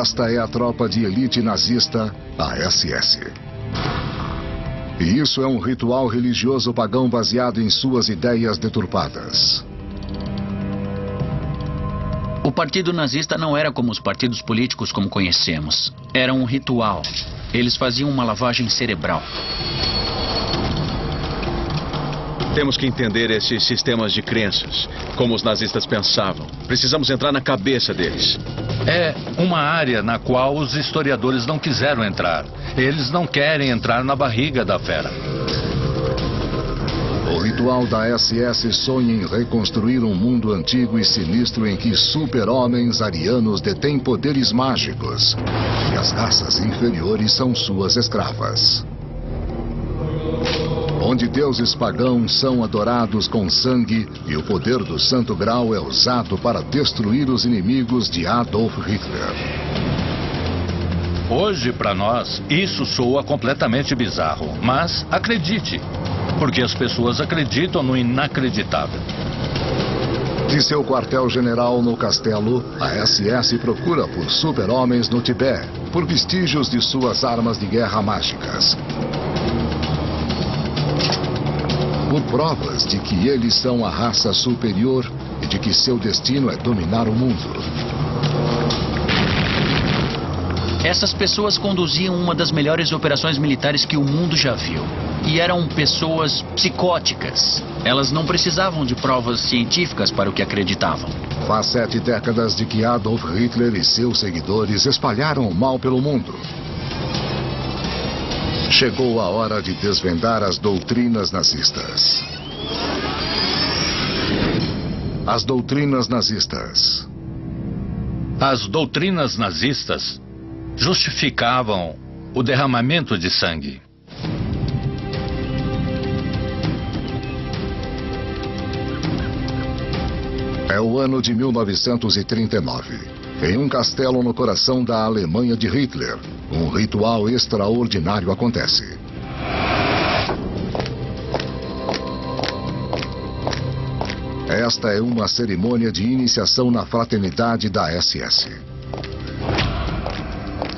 Esta é a tropa de elite nazista, a SS. E isso é um ritual religioso pagão baseado em suas ideias deturpadas. O partido nazista não era como os partidos políticos como conhecemos. Era um ritual. Eles faziam uma lavagem cerebral. Temos que entender esses sistemas de crenças, como os nazistas pensavam. Precisamos entrar na cabeça deles. É uma área na qual os historiadores não quiseram entrar. Eles não querem entrar na barriga da fera. O ritual da SS sonha em reconstruir um mundo antigo e sinistro em que super-homens arianos detêm poderes mágicos e as raças inferiores são suas escravas. Onde deuses pagãos são adorados com sangue e o poder do Santo Grau é usado para destruir os inimigos de Adolf Hitler. Hoje, para nós, isso soa completamente bizarro. Mas acredite, porque as pessoas acreditam no inacreditável. De seu quartel-general no castelo, a SS procura por super-homens no Tibete, por vestígios de suas armas de guerra mágicas. Por provas de que eles são a raça superior e de que seu destino é dominar o mundo. Essas pessoas conduziam uma das melhores operações militares que o mundo já viu. E eram pessoas psicóticas. Elas não precisavam de provas científicas para o que acreditavam. Faz 7 décadas de que Adolf Hitler e seus seguidores espalharam o mal pelo mundo. Chegou a hora de desvendar as doutrinas nazistas. As doutrinas nazistas. As doutrinas nazistas justificavam o derramamento de sangue. É o ano de 1939. Em um castelo no coração da Alemanha de Hitler, um ritual extraordinário acontece. Esta é uma cerimônia de iniciação na fraternidade da SS.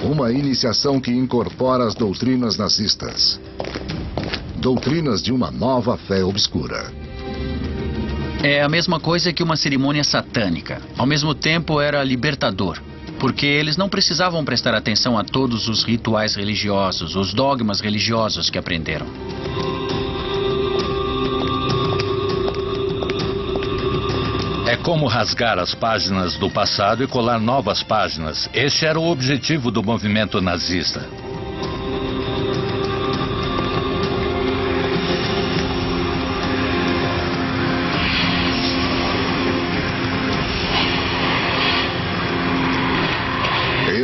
Uma iniciação que incorpora as doutrinas nazistas. Doutrinas de uma nova fé obscura. É a mesma coisa que uma cerimônia satânica. Ao mesmo tempo era libertador. Porque eles não precisavam prestar atenção a todos os rituais religiosos, os dogmas religiosos que aprenderam. É como rasgar as páginas do passado e colar novas páginas. Este era o objetivo do movimento nazista.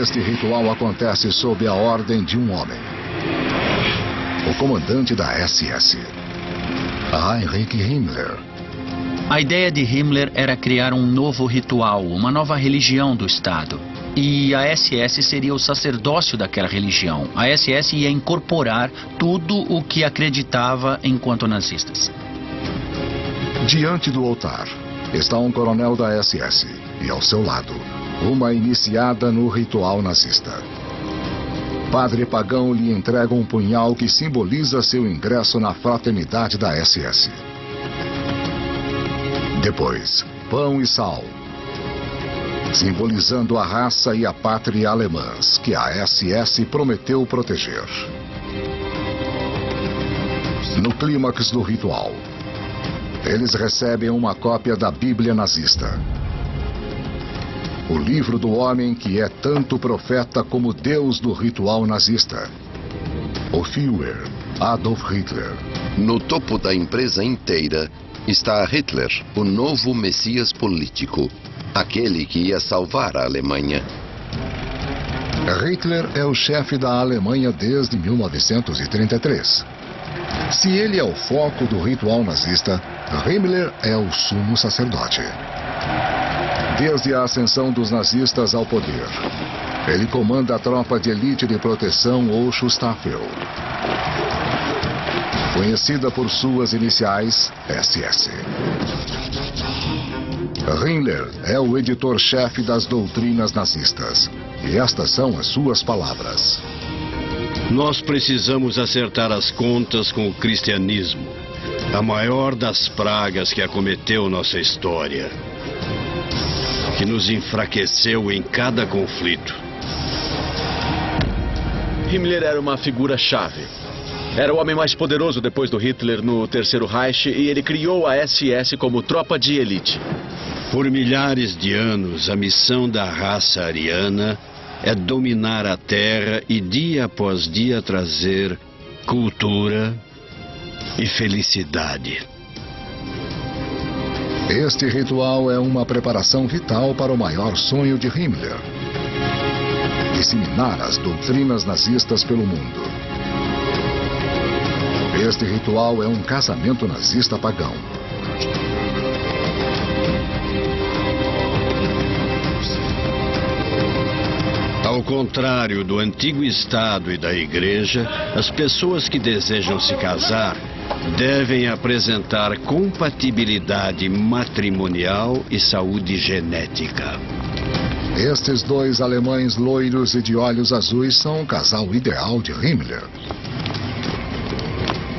Este ritual acontece sob a ordem de um homem. O comandante da SS, Heinrich Himmler. A ideia de Himmler era criar um novo ritual, uma nova religião do Estado. E a SS seria o sacerdócio daquela religião. A SS ia incorporar tudo o que acreditava enquanto nazistas. Diante do altar está um coronel da SS e ao seu lado uma iniciada no ritual nazista. Padre pagão lhe entrega um punhal que simboliza seu ingresso na fraternidade da SS. Depois, pão e sal, simbolizando a raça e a pátria alemãs que a SS prometeu proteger. No clímax do ritual, eles recebem uma cópia da Bíblia nazista. O livro do homem que é tanto profeta como Deus do ritual nazista. O Führer, Adolf Hitler. No topo da empresa inteira está Hitler, o novo messias político. Aquele que ia salvar a Alemanha. Hitler é o chefe da Alemanha desde 1933. Se ele é o foco do ritual nazista, Himmler é o sumo sacerdote. Desde a ascensão dos nazistas ao poder, ele comanda a tropa de elite de proteção ou Schutzstaffel. Conhecida por suas iniciais, SS. Himmler é o editor-chefe das doutrinas nazistas E estas são as suas palavras. Nós precisamos acertar as contas com o cristianismo, a maior das pragas que acometeu nossa história, que nos enfraqueceu em cada conflito. Himmler era uma figura-chave. Era o homem mais poderoso depois do Hitler no Terceiro Reich e ele criou a SS como tropa de elite. Por milhares de anos, a missão da raça ariana é dominar a Terra e dia após dia trazer cultura e felicidade. Este ritual é uma preparação vital para o maior sonho de Himmler: disseminar as doutrinas nazistas pelo mundo. Este ritual é um casamento nazista pagão. Ao contrário do antigo Estado e da Igreja, as pessoas que desejam se casar devem apresentar compatibilidade matrimonial e saúde genética. Estes dois alemães loiros e de olhos azuis são o casal ideal de Himmler.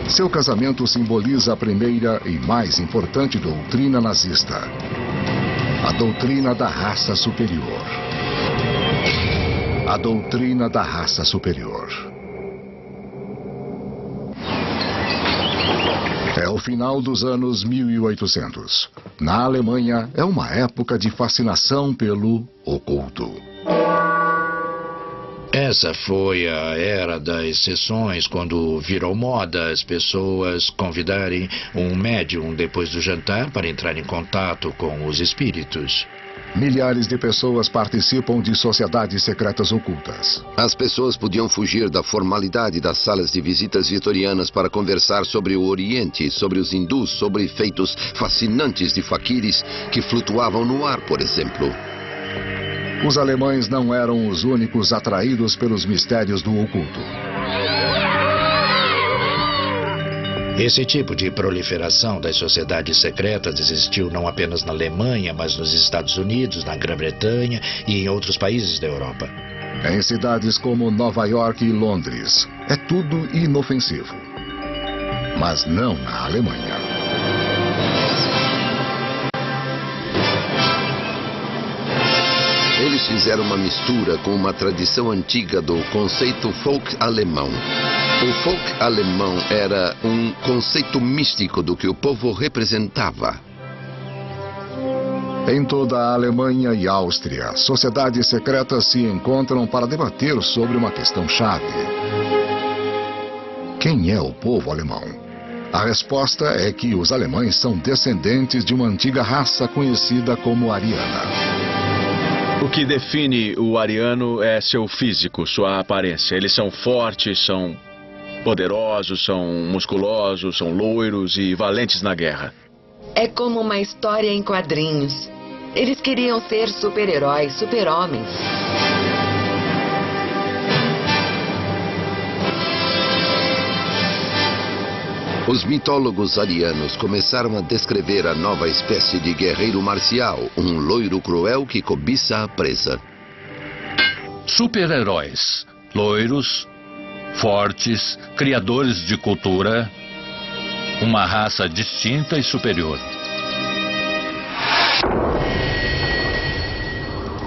Seu casamento simboliza a primeira e mais importante doutrina nazista: a doutrina da raça superior. A doutrina da raça superior. É o final dos anos 1800. Na Alemanha, é uma época de fascinação pelo oculto. Essa foi a era das sessões, quando virou moda as pessoas convidarem um médium depois do jantar para entrar em contato com os espíritos. Milhares de pessoas participam de sociedades secretas ocultas. As pessoas podiam fugir da formalidade das salas de visitas vitorianas para conversar sobre o Oriente, sobre os hindus, sobre feitos fascinantes de faquires que flutuavam no ar, por exemplo. Os alemães não eram os únicos atraídos pelos mistérios do oculto. Esse tipo de proliferação das sociedades secretas existiu não apenas na Alemanha, mas nos Estados Unidos, na Grã-Bretanha e em outros países da Europa. Em cidades como Nova York e Londres, é tudo inofensivo. Mas não na Alemanha. Eles fizeram uma mistura com uma tradição antiga do conceito folk alemão. O folk alemão era um conceito místico do que o povo representava. Em toda a Alemanha e Áustria, sociedades secretas se encontram para debater sobre uma questão-chave: quem é o povo alemão? A resposta é que os alemães são descendentes de uma antiga raça conhecida como ariana. O que define o ariano é seu físico, sua aparência. Eles são fortes, são poderosos, são musculosos, são loiros e valentes na guerra. É como uma história em quadrinhos. Eles queriam ser super-heróis, super-homens. Os mitólogos arianos começaram a descrever a nova espécie de guerreiro marcial, um loiro cruel que cobiça a presa. Super-heróis, loiros, fortes, criadores de cultura, uma raça distinta e superior.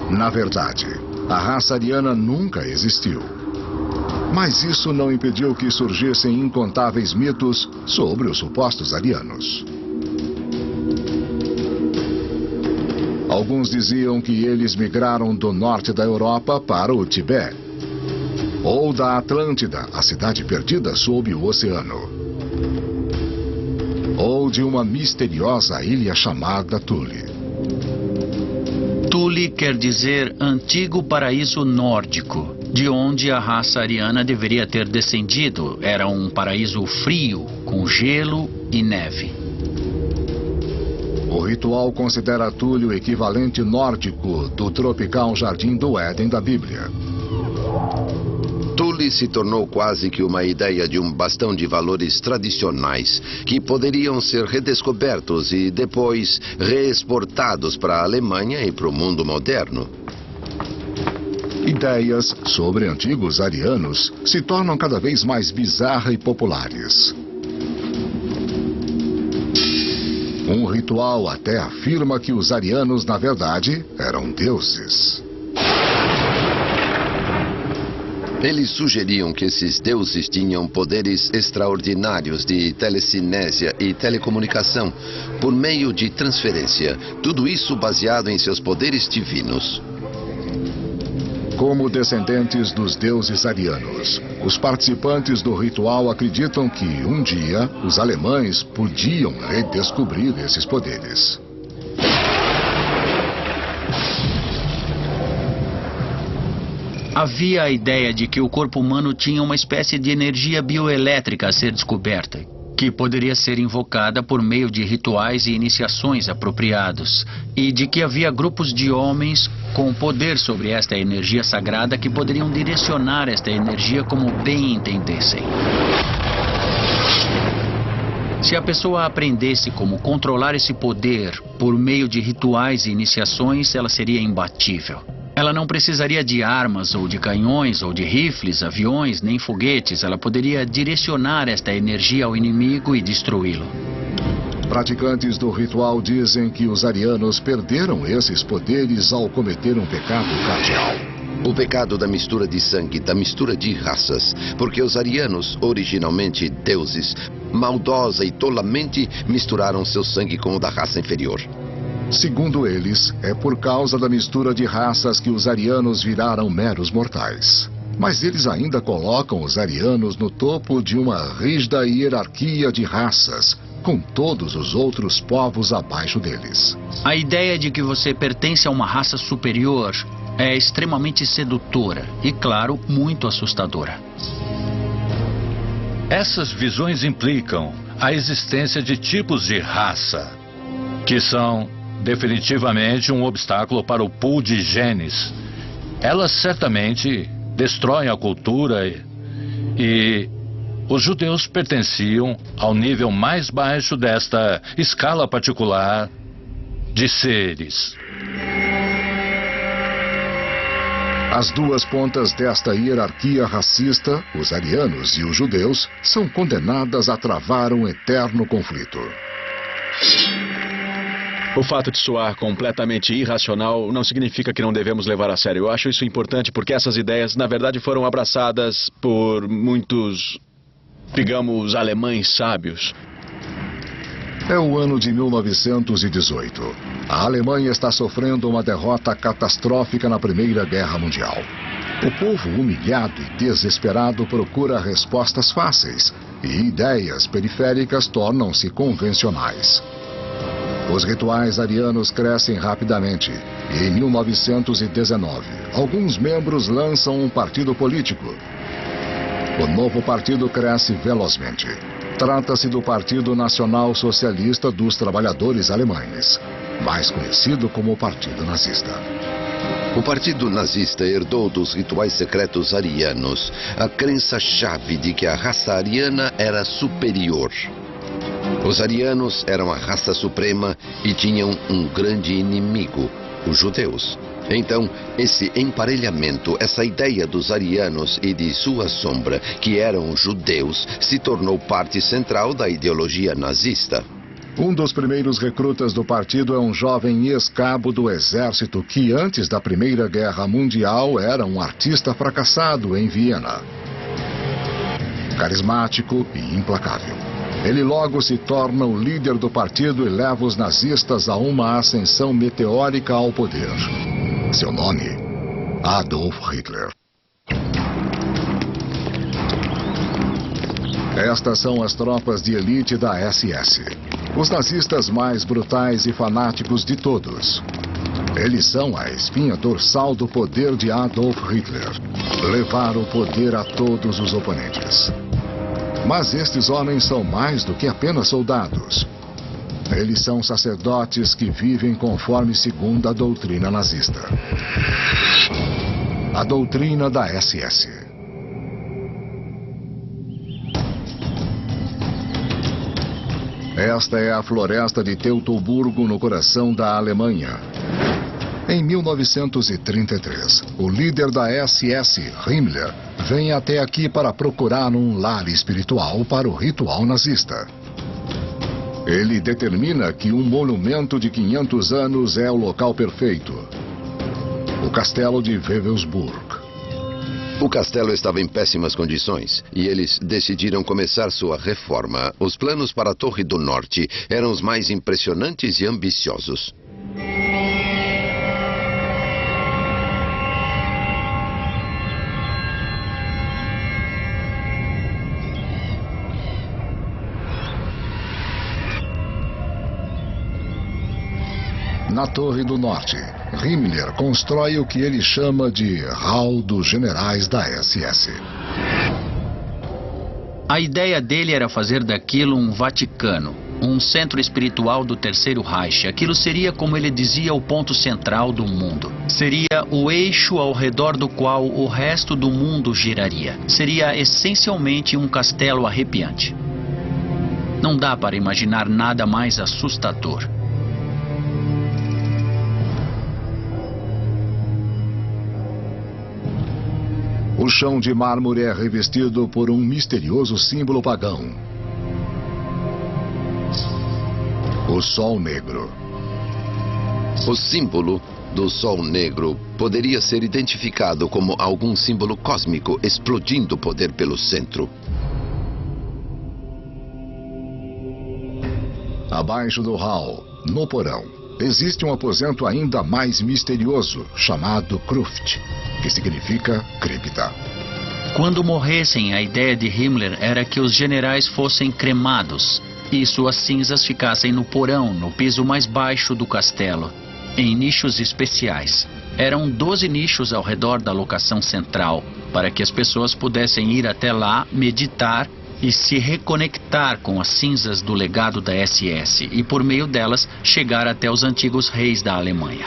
Na verdade, a raça ariana nunca existiu. Mas isso não impediu que surgissem incontáveis mitos sobre os supostos arianos. Alguns diziam que eles migraram do norte da Europa para o Tibete, ou da Atlântida, a cidade perdida sob o oceano, ou de uma misteriosa ilha chamada Thule. Thule quer dizer antigo paraíso nórdico, de onde a raça ariana deveria ter descendido. Era um paraíso frio, com gelo e neve. O ritual considera Thule o equivalente nórdico do tropical Jardim do Éden da Bíblia. Thule se tornou quase que uma ideia de um bastão de valores tradicionais que poderiam ser redescobertos e depois reexportados para a Alemanha e para o mundo moderno. E ideias sobre antigos arianos se tornam cada vez mais bizarras e populares. Um ritual até afirma que os arianos, na verdade, eram deuses. Eles sugeriam que esses deuses tinham poderes extraordinários de telecinésia e telecomunicação por meio de transferência, tudo isso baseado em seus poderes divinos. Como descendentes dos deuses arianos, os participantes do ritual acreditam que, um dia, os alemães podiam redescobrir esses poderes. Havia a ideia de que o corpo humano tinha uma espécie de energia bioelétrica a ser descoberta, que poderia ser invocada por meio de rituais e iniciações apropriados, e de que havia grupos de homens com poder sobre esta energia sagrada que poderiam direcionar esta energia como bem entendessem. Se a pessoa aprendesse como controlar esse poder por meio de rituais e iniciações, ela seria imbatível. Ela não precisaria de armas ou de canhões ou de rifles, aviões, nem foguetes. Ela poderia direcionar esta energia ao inimigo e destruí-lo. Praticantes do ritual dizem que os arianos perderam esses poderes ao cometer um pecado cardial. O pecado da mistura de sangue, da mistura de raças, porque os arianos, originalmente deuses, maldosa e tolamente misturaram seu sangue com o da raça inferior. Segundo eles, é por causa da mistura de raças que os arianos viraram meros mortais. Mas eles ainda colocam os arianos no topo de uma rígida hierarquia de raças, com todos os outros povos abaixo deles. A ideia de que você pertence a uma raça superior é extremamente sedutora e, claro, muito assustadora. Essas visões implicam a existência de tipos de raça, que são definitivamente um obstáculo para o pool de genes. Elas certamente destroem a cultura e os judeus pertenciam ao nível mais baixo desta escala particular de seres. As duas pontas desta hierarquia racista, os arianos e os judeus, são condenadas a travar um eterno conflito. O fato de soar completamente irracional não significa que não devemos levar a sério. Eu acho isso importante porque essas ideias, na verdade, foram abraçadas por muitos, digamos, alemães sábios. É o ano de 1918. A Alemanha está sofrendo uma derrota catastrófica na Primeira Guerra Mundial. O povo humilhado e desesperado procura respostas fáceis e ideias periféricas tornam-se convencionais. Os rituais arianos crescem rapidamente e, em 1919, alguns membros lançam um partido político. O novo partido cresce velozmente. Trata-se do Partido Nacional Socialista dos Trabalhadores Alemães, mais conhecido como o Partido Nazista. O Partido Nazista herdou dos rituais secretos arianos a crença-chave de que a raça ariana era superior. Os arianos eram a raça suprema e tinham um grande inimigo, os judeus. Então, esse emparelhamento, essa ideia dos arianos e de sua sombra, que eram judeus, se tornou parte central da ideologia nazista. Um dos primeiros recrutas do partido é um jovem ex-cabo do exército que, antes da Primeira Guerra Mundial, era um artista fracassado em Viena. Carismático e implacável. Ele logo se torna o líder do partido e leva os nazistas a uma ascensão meteórica ao poder. Seu nome, Adolf Hitler. Estas são as tropas de elite da SS. Os nazistas mais brutais e fanáticos de todos. Eles são a espinha dorsal do poder de Adolf Hitler. Levar o poder a todos os oponentes. Mas estes homens são mais do que apenas soldados. Eles são sacerdotes que vivem conforme segundo a doutrina nazista. A doutrina da SS. Esta é a floresta de Teutoburgo, no coração da Alemanha. Em 1933, o líder da SS, Himmler, vem até aqui para procurar um lar espiritual para o ritual nazista. Ele determina que um monumento de 500 anos é o local perfeito: o castelo de Wewelsburg. O castelo estava em péssimas condições e eles decidiram começar sua reforma. Os planos para a Torre do Norte eram os mais impressionantes e ambiciosos. Na Torre do Norte, Himmler constrói o que ele chama de Hall dos Generais da SS. A ideia dele era fazer daquilo um Vaticano, um centro espiritual do Terceiro Reich. Aquilo seria, como ele dizia, o ponto central do mundo. Seria o eixo ao redor do qual o resto do mundo giraria. Seria essencialmente um castelo arrepiante. Não dá para imaginar nada mais assustador. O chão de mármore é revestido por um misterioso símbolo pagão: o Sol Negro. O símbolo do Sol Negro poderia ser identificado como algum símbolo cósmico explodindo poder pelo centro. Abaixo do hall, no porão, existe um aposento ainda mais misterioso, chamado Cruft, que significa cripta. Quando morressem, a ideia de Himmler era que os generais fossem cremados e suas cinzas ficassem no porão, no piso mais baixo do castelo, em nichos especiais. Eram 12 nichos ao redor da locação central, para que as pessoas pudessem ir até lá, meditar e se reconectar com as cinzas do legado da SS e, por meio delas, chegar até os antigos reis da Alemanha.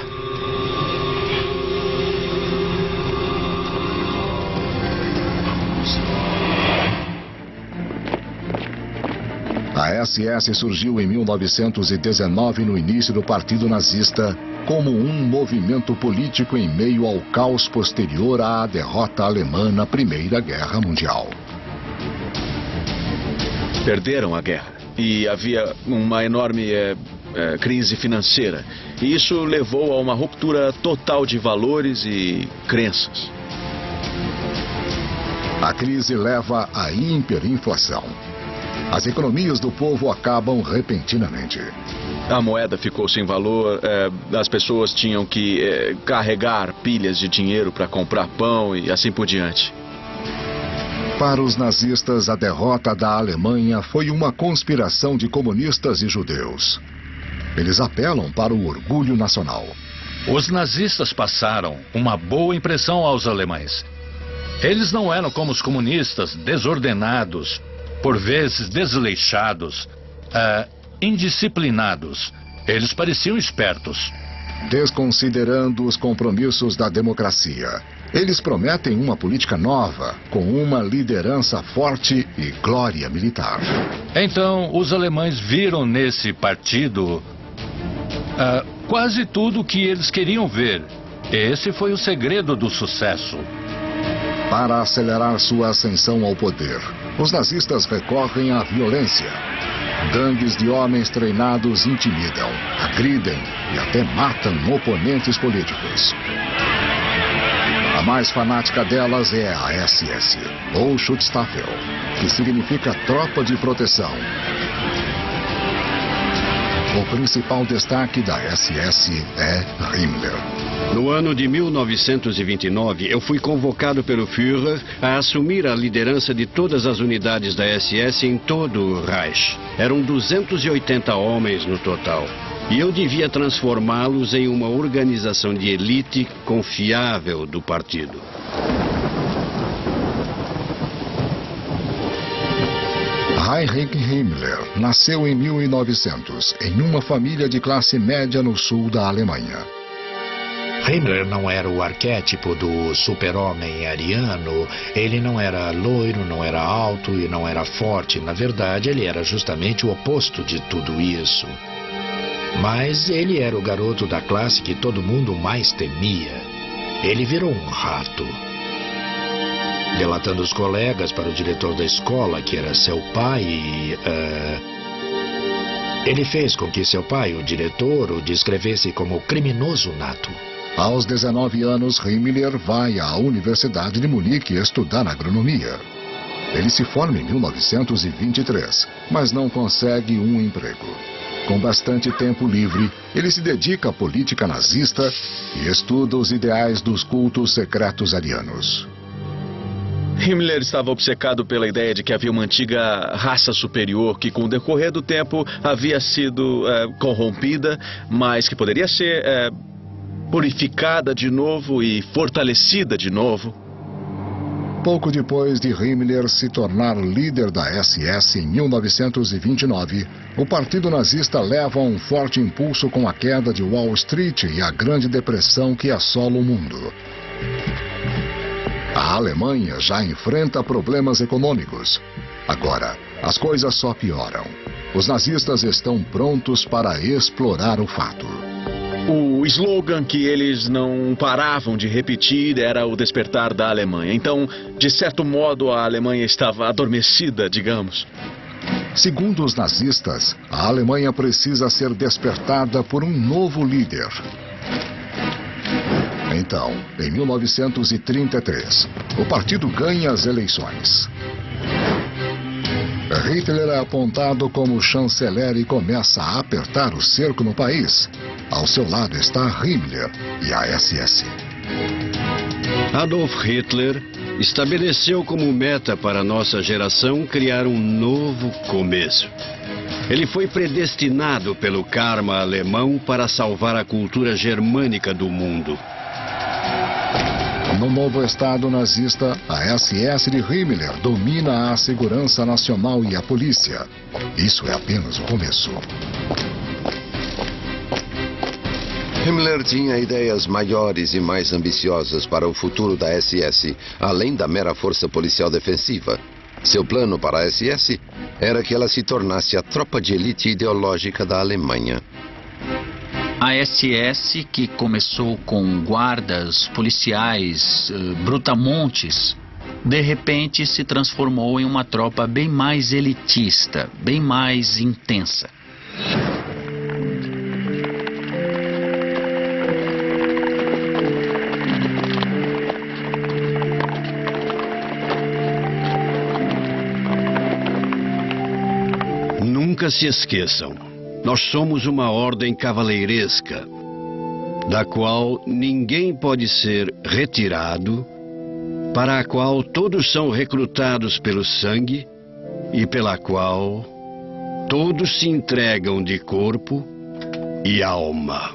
A SS surgiu em 1919 no início do Partido Nazista como um movimento político em meio ao caos posterior à derrota alemã na Primeira Guerra Mundial. Perderam a guerra e havia uma enorme crise financeira. E isso levou a uma ruptura total de valores e crenças. A crise leva à hiperinflação. As economias do povo acabam repentinamente. A moeda ficou sem valor, as pessoas tinham que carregar pilhas de dinheiro para comprar pão e assim por diante. Para os nazistas, a derrota da Alemanha foi uma conspiração de comunistas e judeus. Eles apelam para o orgulho nacional. Os nazistas passaram uma boa impressão aos alemães. Eles não eram como os comunistas, desordenados, por vezes desleixados, indisciplinados. Eles pareciam espertos. Desconsiderando os compromissos da democracia, eles prometem uma política nova, com uma liderança forte e glória militar. Então, os alemães viram nesse partido quase tudo o que eles queriam ver. Esse foi o segredo do sucesso. Para acelerar sua ascensão ao poder, os nazistas recorrem à violência. Gangues de homens treinados intimidam, agridem e até matam oponentes políticos. A mais fanática delas é a SS, ou Schutzstaffel, que significa tropa de proteção. O principal destaque da SS é Himmler. No ano de 1929, eu fui convocado pelo Führer a assumir a liderança de todas as unidades da SS em todo o Reich. Eram 280 homens no total. E eu devia transformá-los em uma organização de elite confiável do partido. Heinrich Himmler nasceu em 1900, em uma família de classe média no sul da Alemanha. Himmler não era o arquétipo do super-homem ariano. Ele não era loiro, não era alto e não era forte. Na verdade, ele era justamente o oposto de tudo isso. Mas ele era o garoto da classe que todo mundo mais temia. Ele virou um rato. Delatando os colegas para o diretor da escola, que era seu pai, ele fez com que seu pai, o diretor, o descrevesse como criminoso nato. Aos 19 anos, Himmler vai à Universidade de Munique estudar agronomia. Ele se forma em 1923, mas não consegue um emprego. Com bastante tempo livre, ele se dedica à política nazista e estuda os ideais dos cultos secretos arianos. Himmler estava obcecado pela ideia de que havia uma antiga raça superior que, com o decorrer do tempo, havia sido corrompida, mas que poderia ser purificada de novo e fortalecida de novo. Pouco depois de Himmler se tornar líder da SS em 1929, o Partido Nazista leva um forte impulso com a queda de Wall Street e a Grande Depressão que assola o mundo. A Alemanha já enfrenta problemas econômicos. Agora, as coisas só pioram. Os nazistas estão prontos para explorar o fato. O slogan que eles não paravam de repetir era o despertar da Alemanha. Então, de certo modo, a Alemanha estava adormecida, digamos. Segundo os nazistas, a Alemanha precisa ser despertada por um novo líder. Então, em 1933, o partido ganha as eleições. Hitler é apontado como chanceler e começa a apertar o cerco no país. Ao seu lado está Himmler e a SS. Adolf Hitler estabeleceu como meta para nossa geração criar um novo começo. Ele foi predestinado pelo karma alemão para salvar a cultura germânica do mundo. No novo Estado nazista, a SS de Himmler domina a segurança nacional e a polícia. Isso é apenas o começo. Himmler tinha ideias maiores e mais ambiciosas para o futuro da SS, além da mera força policial defensiva. Seu plano para a SS era que ela se tornasse a tropa de elite ideológica da Alemanha. A SS, que começou com guardas, policiais, brutamontes, de repente se transformou em uma tropa bem mais elitista, bem mais intensa. Nunca se esqueçam, nós somos uma ordem cavaleiresca, da qual ninguém pode ser retirado, para a qual todos são recrutados pelo sangue e pela qual todos se entregam de corpo e alma.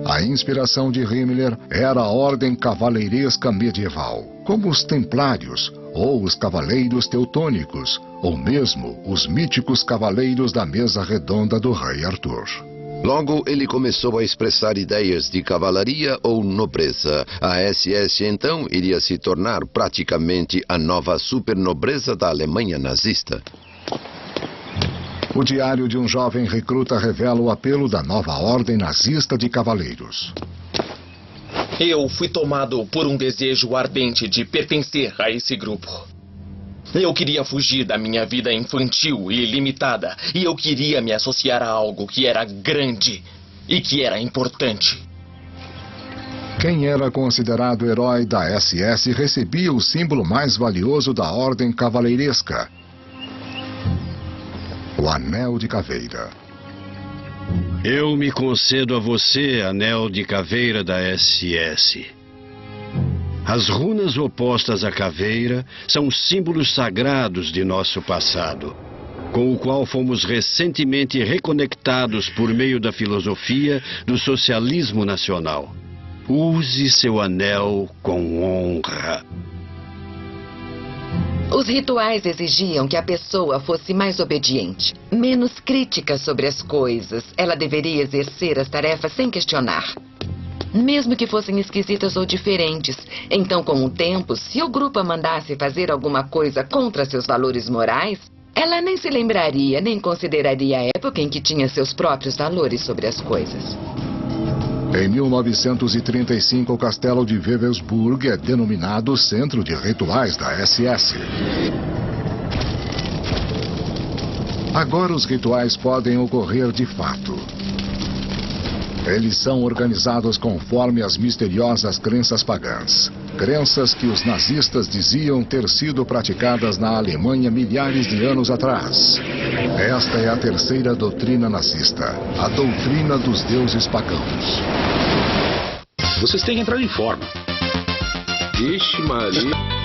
A inspiração de Himmler era a ordem cavaleiresca medieval, como os templários ou os cavaleiros teutônicos, ou mesmo os míticos cavaleiros da mesa redonda do rei Arthur. Logo, ele começou a expressar ideias de cavalaria ou nobreza. A SS, então, iria se tornar praticamente a nova supernobreza da Alemanha nazista. O diário de um jovem recruta revela o apelo da nova ordem nazista de cavaleiros. Eu fui tomado por um desejo ardente de pertencer a esse grupo. Eu queria fugir da minha vida infantil e limitada, e eu queria me associar a algo que era grande e que era importante. Quem era considerado herói da SS recebia o símbolo mais valioso da ordem cavaleiresca: o Anel de Caveira. Eu me concedo a você, Anel de Caveira da SS. As runas opostas à caveira são símbolos sagrados de nosso passado, com o qual fomos recentemente reconectados por meio da filosofia do socialismo nacional. Use seu anel com honra. Os rituais exigiam que a pessoa fosse mais obediente, menos crítica sobre as coisas. Ela deveria exercer as tarefas sem questionar, mesmo que fossem esquisitas ou diferentes. Então, com o tempo, se o grupo a mandasse fazer alguma coisa contra seus valores morais, Ela nem se lembraria, nem consideraria a época em que tinha seus próprios valores sobre as coisas. Em 1935, o castelo de Wewelsburg é denominado Centro de Rituais da SS. Agora os rituais podem ocorrer de fato. Eles são organizados conforme as misteriosas crenças pagãs. Crenças que os nazistas diziam ter sido praticadas na Alemanha milhares de anos atrás. Esta é a terceira doutrina nazista, a doutrina dos deuses pagãos. Vocês têm que entrar em forma. Vixe, Maria.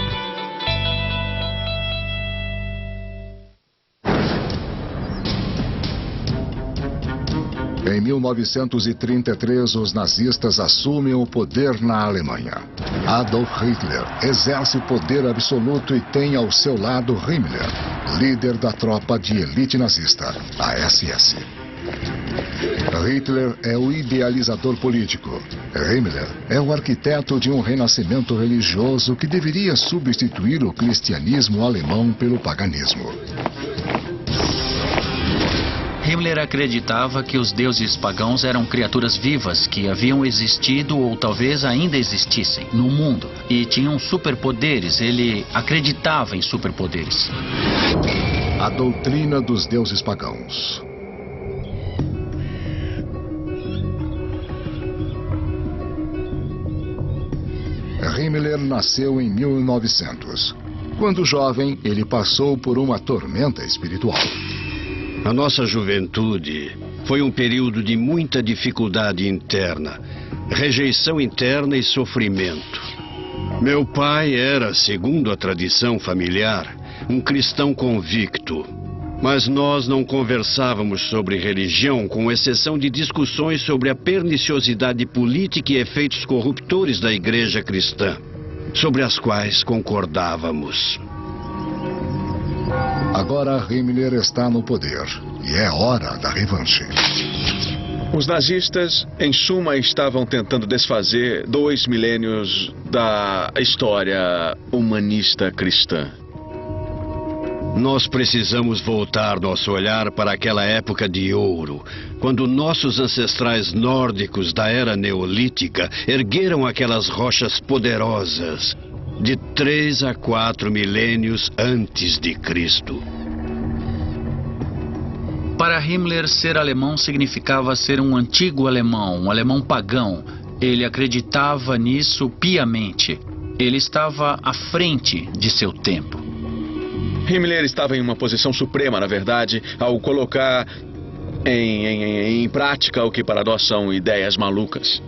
Em 1933, os nazistas assumem o poder na Alemanha. Adolf Hitler exerce poder absoluto e tem ao seu lado Himmler, líder da tropa de elite nazista, a SS. Hitler é o idealizador político. Himmler é o arquiteto de um renascimento religioso que deveria substituir o cristianismo alemão pelo paganismo. Himmler acreditava que os deuses pagãos eram criaturas vivas que haviam existido ou talvez ainda existissem no mundo e tinham superpoderes. Ele acreditava em superpoderes. A doutrina dos deuses pagãos. Himmler nasceu em 1900. Quando jovem, ele passou por uma tormenta espiritual. A nossa juventude foi um período de muita dificuldade interna, rejeição interna e sofrimento. Meu pai era, segundo a tradição familiar, um cristão convicto. Mas nós não conversávamos sobre religião, com exceção de discussões sobre a perniciosidade política e efeitos corruptores da igreja cristã, sobre as quais concordávamos. Agora Himmler está no poder e é hora da revanche. Os nazistas, em suma, estavam tentando desfazer 2 milênios da história humanista cristã. Nós precisamos voltar nosso olhar para aquela época de ouro, quando nossos ancestrais nórdicos da era neolítica ergueram aquelas rochas poderosas de 3 a 4 milênios antes de Cristo. Para Himmler, ser alemão significava ser um antigo alemão, um alemão pagão. Ele acreditava nisso piamente. Ele estava à frente de seu tempo. Himmler estava em uma posição suprema, na verdade, ao colocar em prática o que para nós são ideias malucas.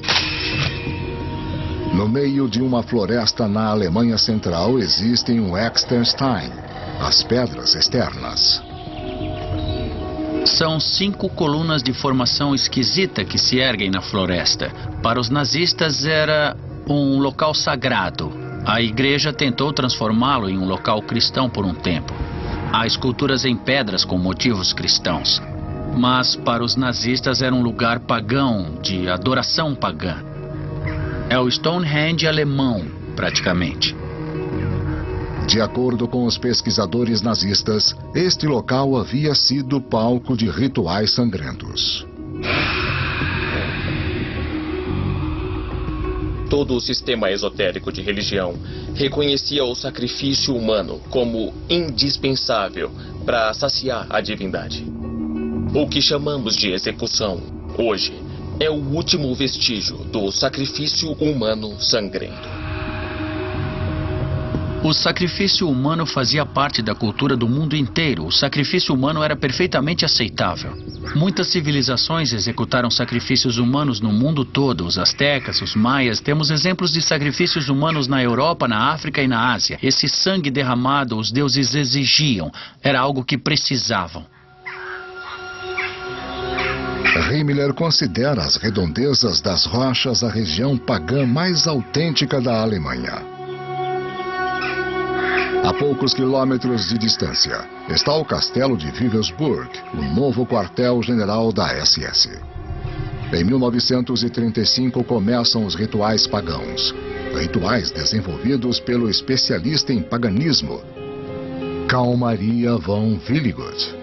No meio de uma floresta na Alemanha Central existem um Exterstein, as pedras externas. São 5 colunas de formação esquisita que se erguem na floresta. Para os nazistas era um local sagrado. A igreja tentou transformá-lo em um local cristão por um tempo. Há esculturas em pedras com motivos cristãos. Mas para os nazistas era um lugar pagão, de adoração pagã. É o Stonehenge alemão, praticamente. De acordo com os pesquisadores nazistas, este local havia sido palco de rituais sangrentos. Todo o sistema esotérico de religião reconhecia o sacrifício humano como indispensável para saciar a divindade. O que chamamos de execução, hoje, é o último vestígio do sacrifício humano sangrento. O sacrifício humano fazia parte da cultura do mundo inteiro. O sacrifício humano era perfeitamente aceitável. Muitas civilizações executaram sacrifícios humanos no mundo todo. Os astecas, os maias. Temos exemplos de sacrifícios humanos na Europa, na África e na Ásia. Esse sangue derramado os deuses exigiam. Era algo que precisavam. Himmler considera as redondezas das rochas a região pagã mais autêntica da Alemanha. A poucos quilômetros de distância está o castelo de Wewelsburg, o novo quartel-general da SS. Em 1935 começam os rituais pagãos, rituais desenvolvidos pelo especialista em paganismo. Karl Maria von Willigut.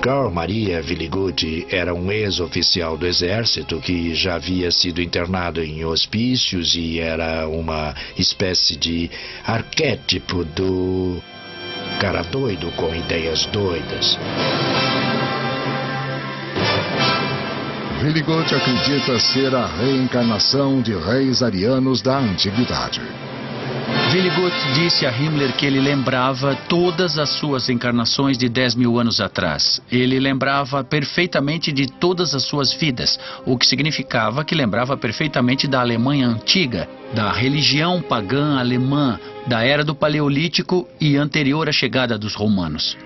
Karl Maria Willigut era um ex-oficial do exército que já havia sido internado em hospícios e era uma espécie de arquétipo do cara doido com ideias doidas. Willigut acredita ser a reencarnação de reis arianos da antiguidade. Willigut disse a Himmler que ele lembrava todas as suas encarnações de 10.000 anos atrás. Ele lembrava perfeitamente de todas as suas vidas, o que significava que lembrava perfeitamente da Alemanha antiga, da religião pagã alemã, da era do Paleolítico e anterior à chegada dos romanos.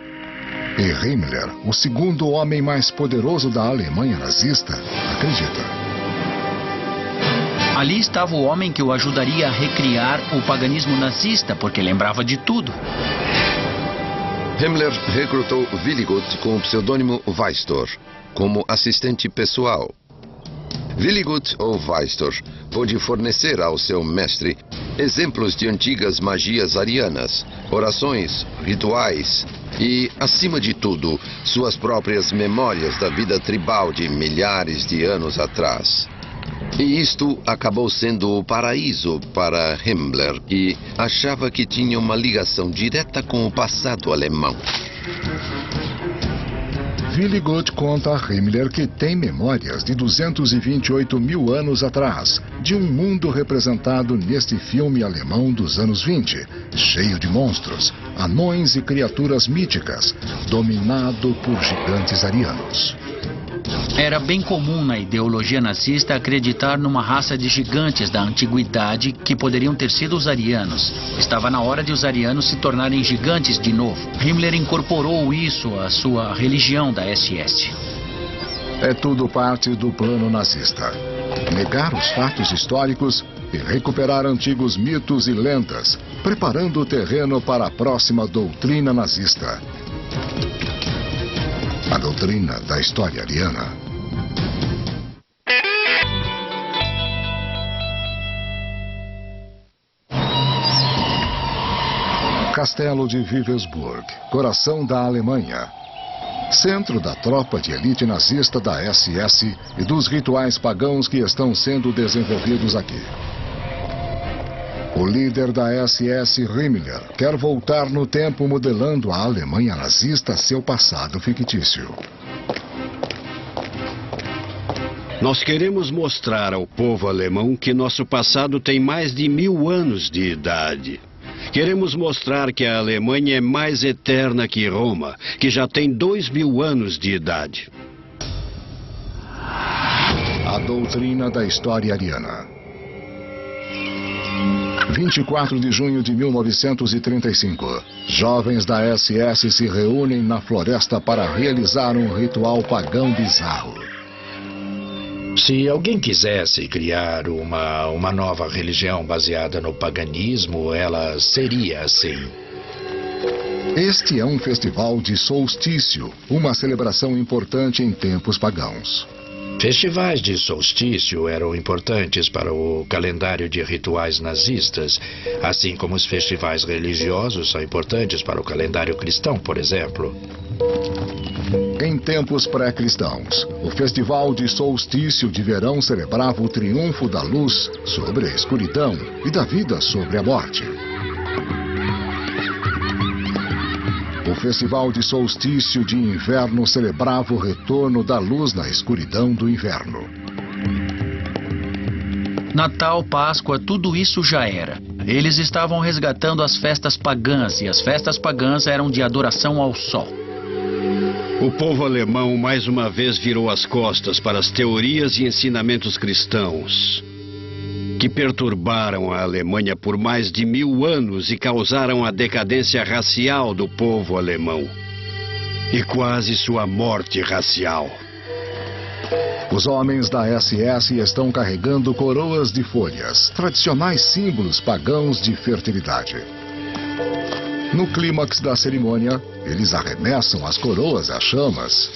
E Himmler, o segundo homem mais poderoso da Alemanha nazista, acredita. Ali estava o homem que o ajudaria a recriar o paganismo nazista, porque lembrava de tudo. Himmler recrutou Willigut com o pseudônimo Weistor como assistente pessoal. Willigut, ou Weistor, pôde fornecer ao seu mestre exemplos de antigas magias arianas, orações, rituais e, acima de tudo, suas próprias memórias da vida tribal de milhares de anos atrás. E isto acabou sendo o paraíso para Himmler e achava que tinha uma ligação direta com o passado alemão. Willigut conta a Himmler que tem memórias de 228.000 anos atrás, de um mundo representado neste filme alemão dos anos 20, cheio de monstros, anões e criaturas míticas, dominado por gigantes arianos. Era bem comum na ideologia nazista acreditar numa raça de gigantes da antiguidade que poderiam ter sido os arianos. Estava na hora de os arianos se tornarem gigantes de novo. Himmler incorporou isso à sua religião da SS. É tudo parte do plano nazista. Negar os fatos históricos e recuperar antigos mitos e lendas, preparando o terreno para a próxima doutrina nazista. A doutrina da história ariana. Castelo de Wewelsburg, coração da Alemanha. Centro da tropa de elite nazista da SS e dos rituais pagãos que estão sendo desenvolvidos aqui. O líder da SS, Himmler, quer voltar no tempo modelando a Alemanha nazista a seu passado fictício. Nós queremos mostrar ao povo alemão que nosso passado tem mais de 1000 anos de idade. Queremos mostrar que a Alemanha é mais eterna que Roma, que já tem 2000 anos de idade. A doutrina da história ariana. 24 de junho de 1935. Jovens da SS se reúnem na floresta para realizar um ritual pagão bizarro. Se alguém quisesse criar uma nova religião baseada no paganismo, ela seria assim. Este é um festival de solstício, uma celebração importante em tempos pagãos. Festivais de solstício eram importantes para o calendário de rituais nazistas, assim como os festivais religiosos são importantes para o calendário cristão, por exemplo. Em tempos pré-cristãos, o festival de solstício de verão celebrava o triunfo da luz sobre a escuridão e da vida sobre a morte. O festival de solstício de inverno celebrava o retorno da luz na escuridão do inverno. Natal, Páscoa, tudo isso já era. Eles estavam resgatando as festas pagãs e as festas pagãs eram de adoração ao sol. O povo alemão mais uma vez virou as costas para as teorias e ensinamentos cristãos, que perturbaram a Alemanha por mais de 1000 anos e causaram a decadência racial do povo alemão e quase sua morte racial. Os homens da SS estão carregando coroas de folhas, tradicionais símbolos pagãos de fertilidade. No clímax da cerimônia, eles arremessam as coroas às chamas.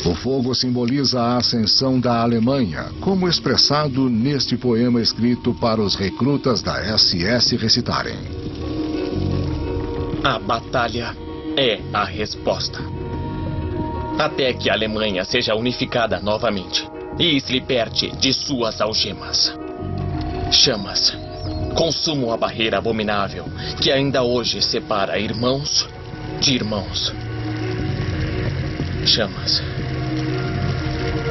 O fogo simboliza a ascensão da Alemanha, como expressado neste poema escrito para os recrutas da SS recitarem. A batalha é a resposta. Até que a Alemanha seja unificada novamente e se liberte de suas algemas. Chamas consumam a barreira abominável que ainda hoje separa irmãos de irmãos. Chamas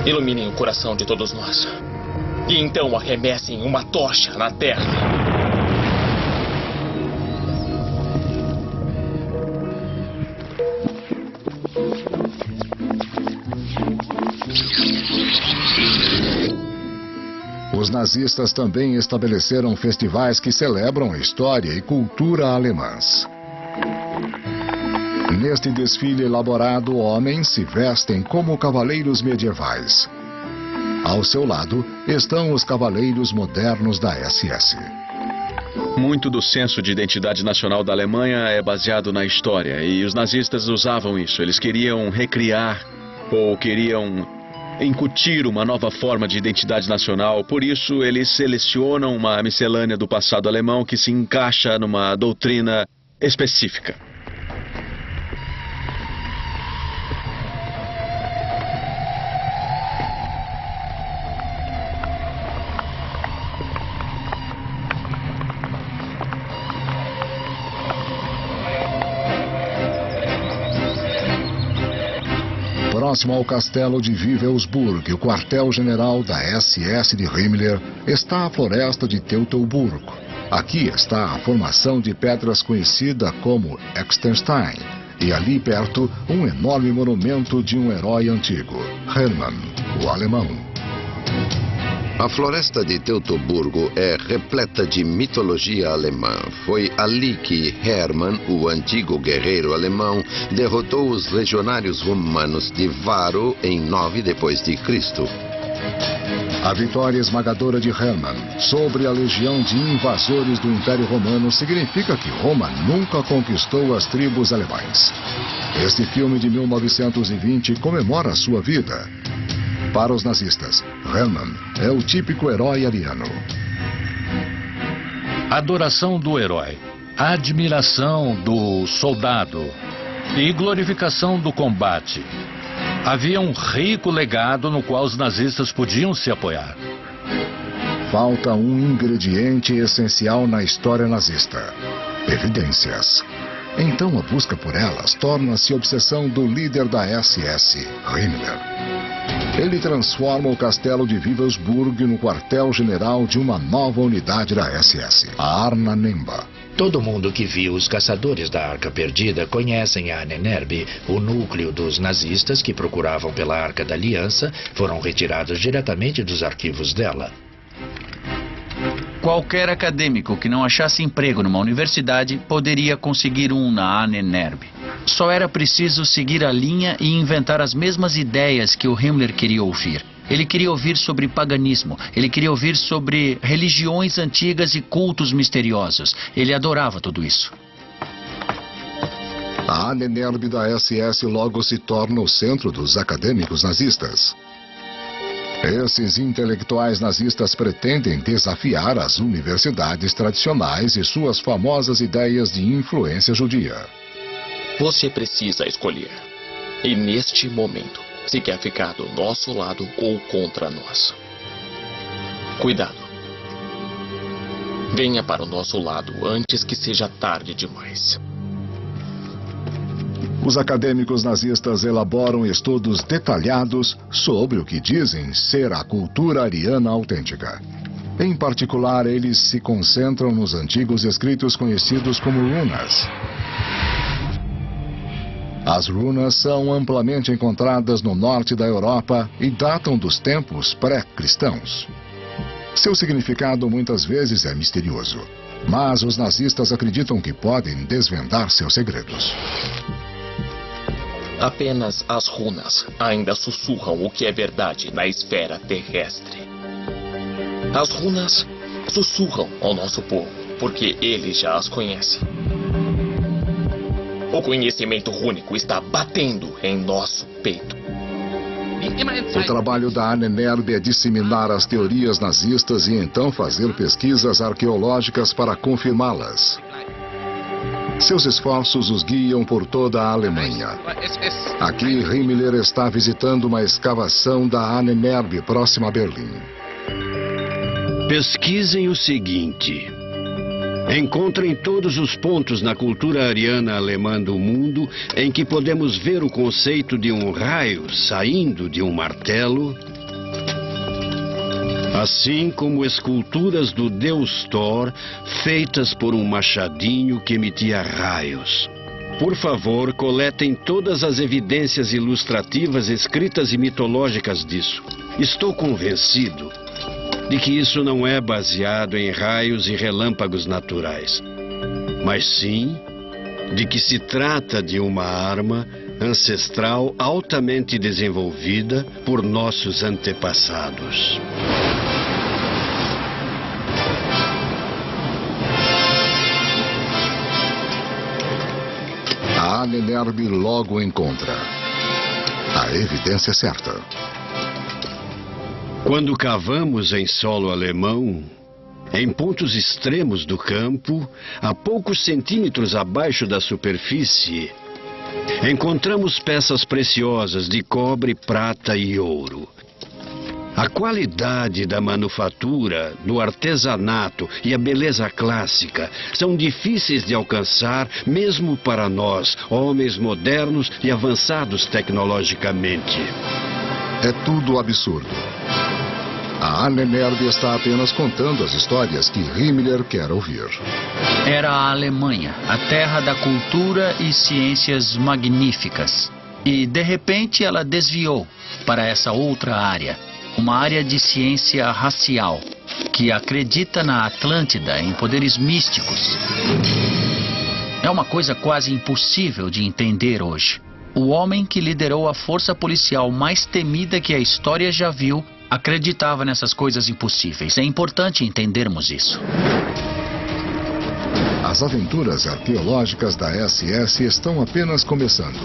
iluminem o coração de todos nós. E então arremessem uma tocha na terra. Os nazistas também estabeleceram festivais que celebram a história e cultura alemãs. Neste desfile elaborado, homens se vestem como cavaleiros medievais. Ao seu lado estão os cavaleiros modernos da SS. Muito do senso de identidade nacional da Alemanha é baseado na história, e os nazistas usavam isso. Eles queriam recriar ou queriam incutir uma nova forma de identidade nacional. Por isso, eles selecionam uma miscelânea do passado alemão que se encaixa numa doutrina específica. Próximo ao castelo de Wewelsburg, o quartel-general da SS de Himmler, está a floresta de Teutoburgo. Aqui está a formação de pedras conhecida como Exterstein. E ali perto, um enorme monumento de um herói antigo, Hermann, o alemão. A floresta de Teutoburgo é repleta de mitologia alemã. Foi ali que Hermann, o antigo guerreiro alemão, derrotou os legionários romanos de Varo em 9 d.C. A vitória esmagadora de Hermann sobre a legião de invasores do Império Romano significa que Roma nunca conquistou as tribos alemãs. Este filme de 1920 comemora a sua vida. Para os nazistas, Hermann é o típico herói ariano. Adoração do herói, admiração do soldado e glorificação do combate. Havia um rico legado no qual os nazistas podiam se apoiar. Falta um ingrediente essencial na história nazista: evidências. Então a busca por elas torna-se obsessão do líder da SS, Himmler. Ele transforma o castelo de Wewelsburg no quartel-general de uma nova unidade da SS, a Arna-Nemba. Todo mundo que viu os caçadores da Arca Perdida conhecem a Ahnenerbe, o núcleo dos nazistas que procuravam pela Arca da Aliança foram retirados diretamente dos arquivos dela. Qualquer acadêmico que não achasse emprego numa universidade poderia conseguir um na Ahnenerbe. Só era preciso seguir a linha e inventar as mesmas ideias que o Himmler queria ouvir. Ele queria ouvir sobre paganismo, ele queria ouvir sobre religiões antigas e cultos misteriosos. Ele adorava tudo isso. A Ahnenerbe da SS logo se torna o centro dos acadêmicos nazistas. Esses intelectuais nazistas pretendem desafiar as universidades tradicionais e suas famosas ideias de influência judia. Você precisa escolher. E neste momento, se quer ficar do nosso lado ou contra nós. Cuidado. Venha para o nosso lado antes que seja tarde demais. Os acadêmicos nazistas elaboram estudos detalhados sobre o que dizem ser a cultura ariana autêntica. Em particular, eles se concentram nos antigos escritos conhecidos como runas. As runas são amplamente encontradas no norte da Europa e datam dos tempos pré-cristãos. Seu significado muitas vezes é misterioso, mas os nazistas acreditam que podem desvendar seus segredos. Apenas as runas ainda sussurram o que é verdade na esfera terrestre. As runas sussurram ao nosso povo, porque ele já as conhece. O conhecimento rúnico está batendo em nosso peito. O trabalho da Ahnenerbe é disseminar as teorias nazistas e então fazer pesquisas arqueológicas para confirmá-las. Seus esforços os guiam por toda a Alemanha. Aqui, Himmler está visitando uma escavação da Ahnenerbe, próxima a Berlim. Pesquisem o seguinte. Encontrem todos os pontos na cultura ariana alemã do mundo em que podemos ver o conceito de um raio saindo de um martelo, assim como esculturas do deus Thor feitas por um machadinho que emitia raios. Por favor, coletem todas as evidências ilustrativas escritas e mitológicas disso. Estou convencido de que isso não é baseado em raios e relâmpagos naturais, mas sim de que se trata de uma arma ancestral altamente desenvolvida por nossos antepassados. A Ahnenerbe logo encontra a evidência certa. Quando cavamos em solo alemão, em pontos extremos do campo, a poucos centímetros abaixo da superfície, encontramos peças preciosas de cobre, prata e ouro. A qualidade da manufatura, do artesanato e a beleza clássica são difíceis de alcançar mesmo para nós, homens modernos e avançados tecnologicamente. É tudo absurdo. A Ahnenerbe está apenas contando as histórias que Himmler quer ouvir. Era a Alemanha, a terra da cultura e ciências magníficas. E, de repente, ela desviou para essa outra área. Uma área de ciência racial, que acredita na Atlântida em poderes místicos. É uma coisa quase impossível de entender hoje. O homem que liderou a força policial mais temida que a história já viu acreditava nessas coisas impossíveis. É importante entendermos isso. As aventuras arqueológicas da SS estão apenas começando.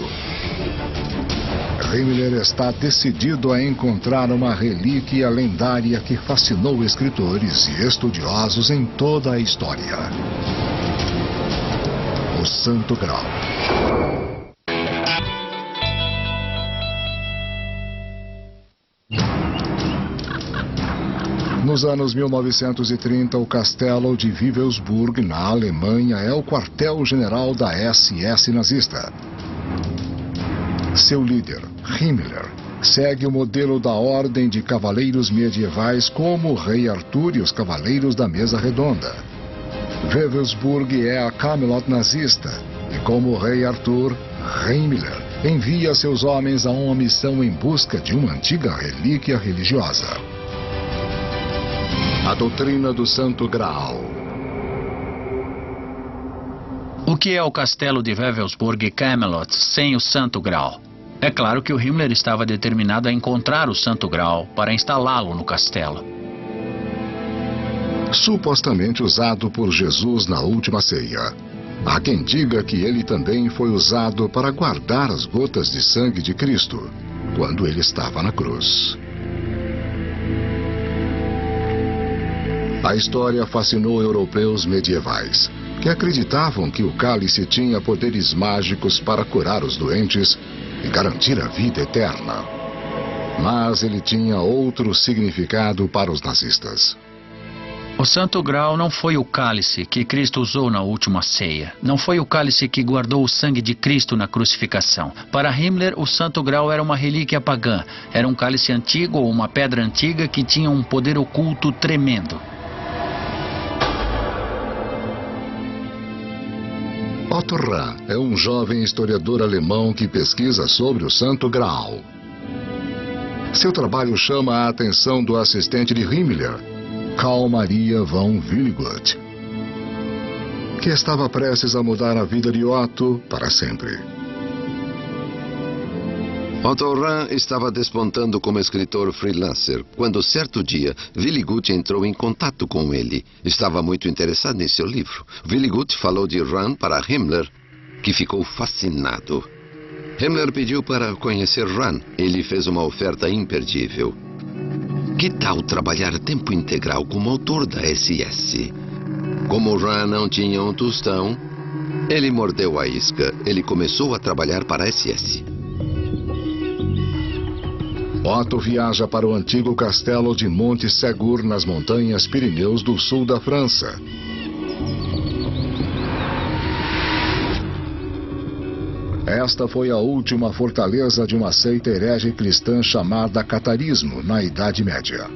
Himmler está decidido a encontrar uma relíquia lendária que fascinou escritores e estudiosos em toda a história. O Santo Graal. Nos anos 1930, o castelo de Wewelsburg, na Alemanha, é o quartel-general da SS nazista. Seu líder, Himmler, segue o modelo da Ordem de Cavaleiros Medievais como o Rei Arthur e os Cavaleiros da Mesa Redonda. Wewelsburg é a Camelot nazista e, como o Rei Arthur, Himmler envia seus homens a uma missão em busca de uma antiga relíquia religiosa. A doutrina do Santo Graal. O que é o castelo de Wewelsburg e Camelot sem o Santo Graal? É claro que o Himmler estava determinado a encontrar o Santo Graal para instalá-lo no castelo. Supostamente usado por Jesus na última ceia. Há quem diga que ele também foi usado para guardar as gotas de sangue de Cristo, quando ele estava na cruz. A história fascinou europeus medievais, que acreditavam que o cálice tinha poderes mágicos para curar os doentes e garantir a vida eterna. Mas ele tinha outro significado para os nazistas. O Santo Graal não foi o cálice que Cristo usou na última ceia. Não foi o cálice que guardou o sangue de Cristo na crucificação. Para Himmler, o Santo Graal era uma relíquia pagã. Era um cálice antigo ou uma pedra antiga que tinha um poder oculto tremendo. Otto Rahn é um jovem historiador alemão que pesquisa sobre o Santo Graal. Seu trabalho chama a atenção do assistente de Himmler, Karl Maria von Willigut, que estava prestes a mudar a vida de Otto para sempre. Otto Rahn estava despontando como escritor freelancer, quando certo dia Willigut entrou em contato com ele. Estava muito interessado em seu livro. Willigut falou de Rahn para Himmler, que ficou fascinado. Himmler pediu para conhecer Rahn. Ele fez uma oferta imperdível. Que tal trabalhar a tempo integral como autor da SS? Como Rahn não tinha um tostão, Ele mordeu a isca. Ele começou a trabalhar para a SS. Otto viaja para o antigo castelo de Monte Segur, nas montanhas Pirineus do sul da França. Esta foi a última fortaleza de uma seita herege cristã chamada catarismo, na Idade Média.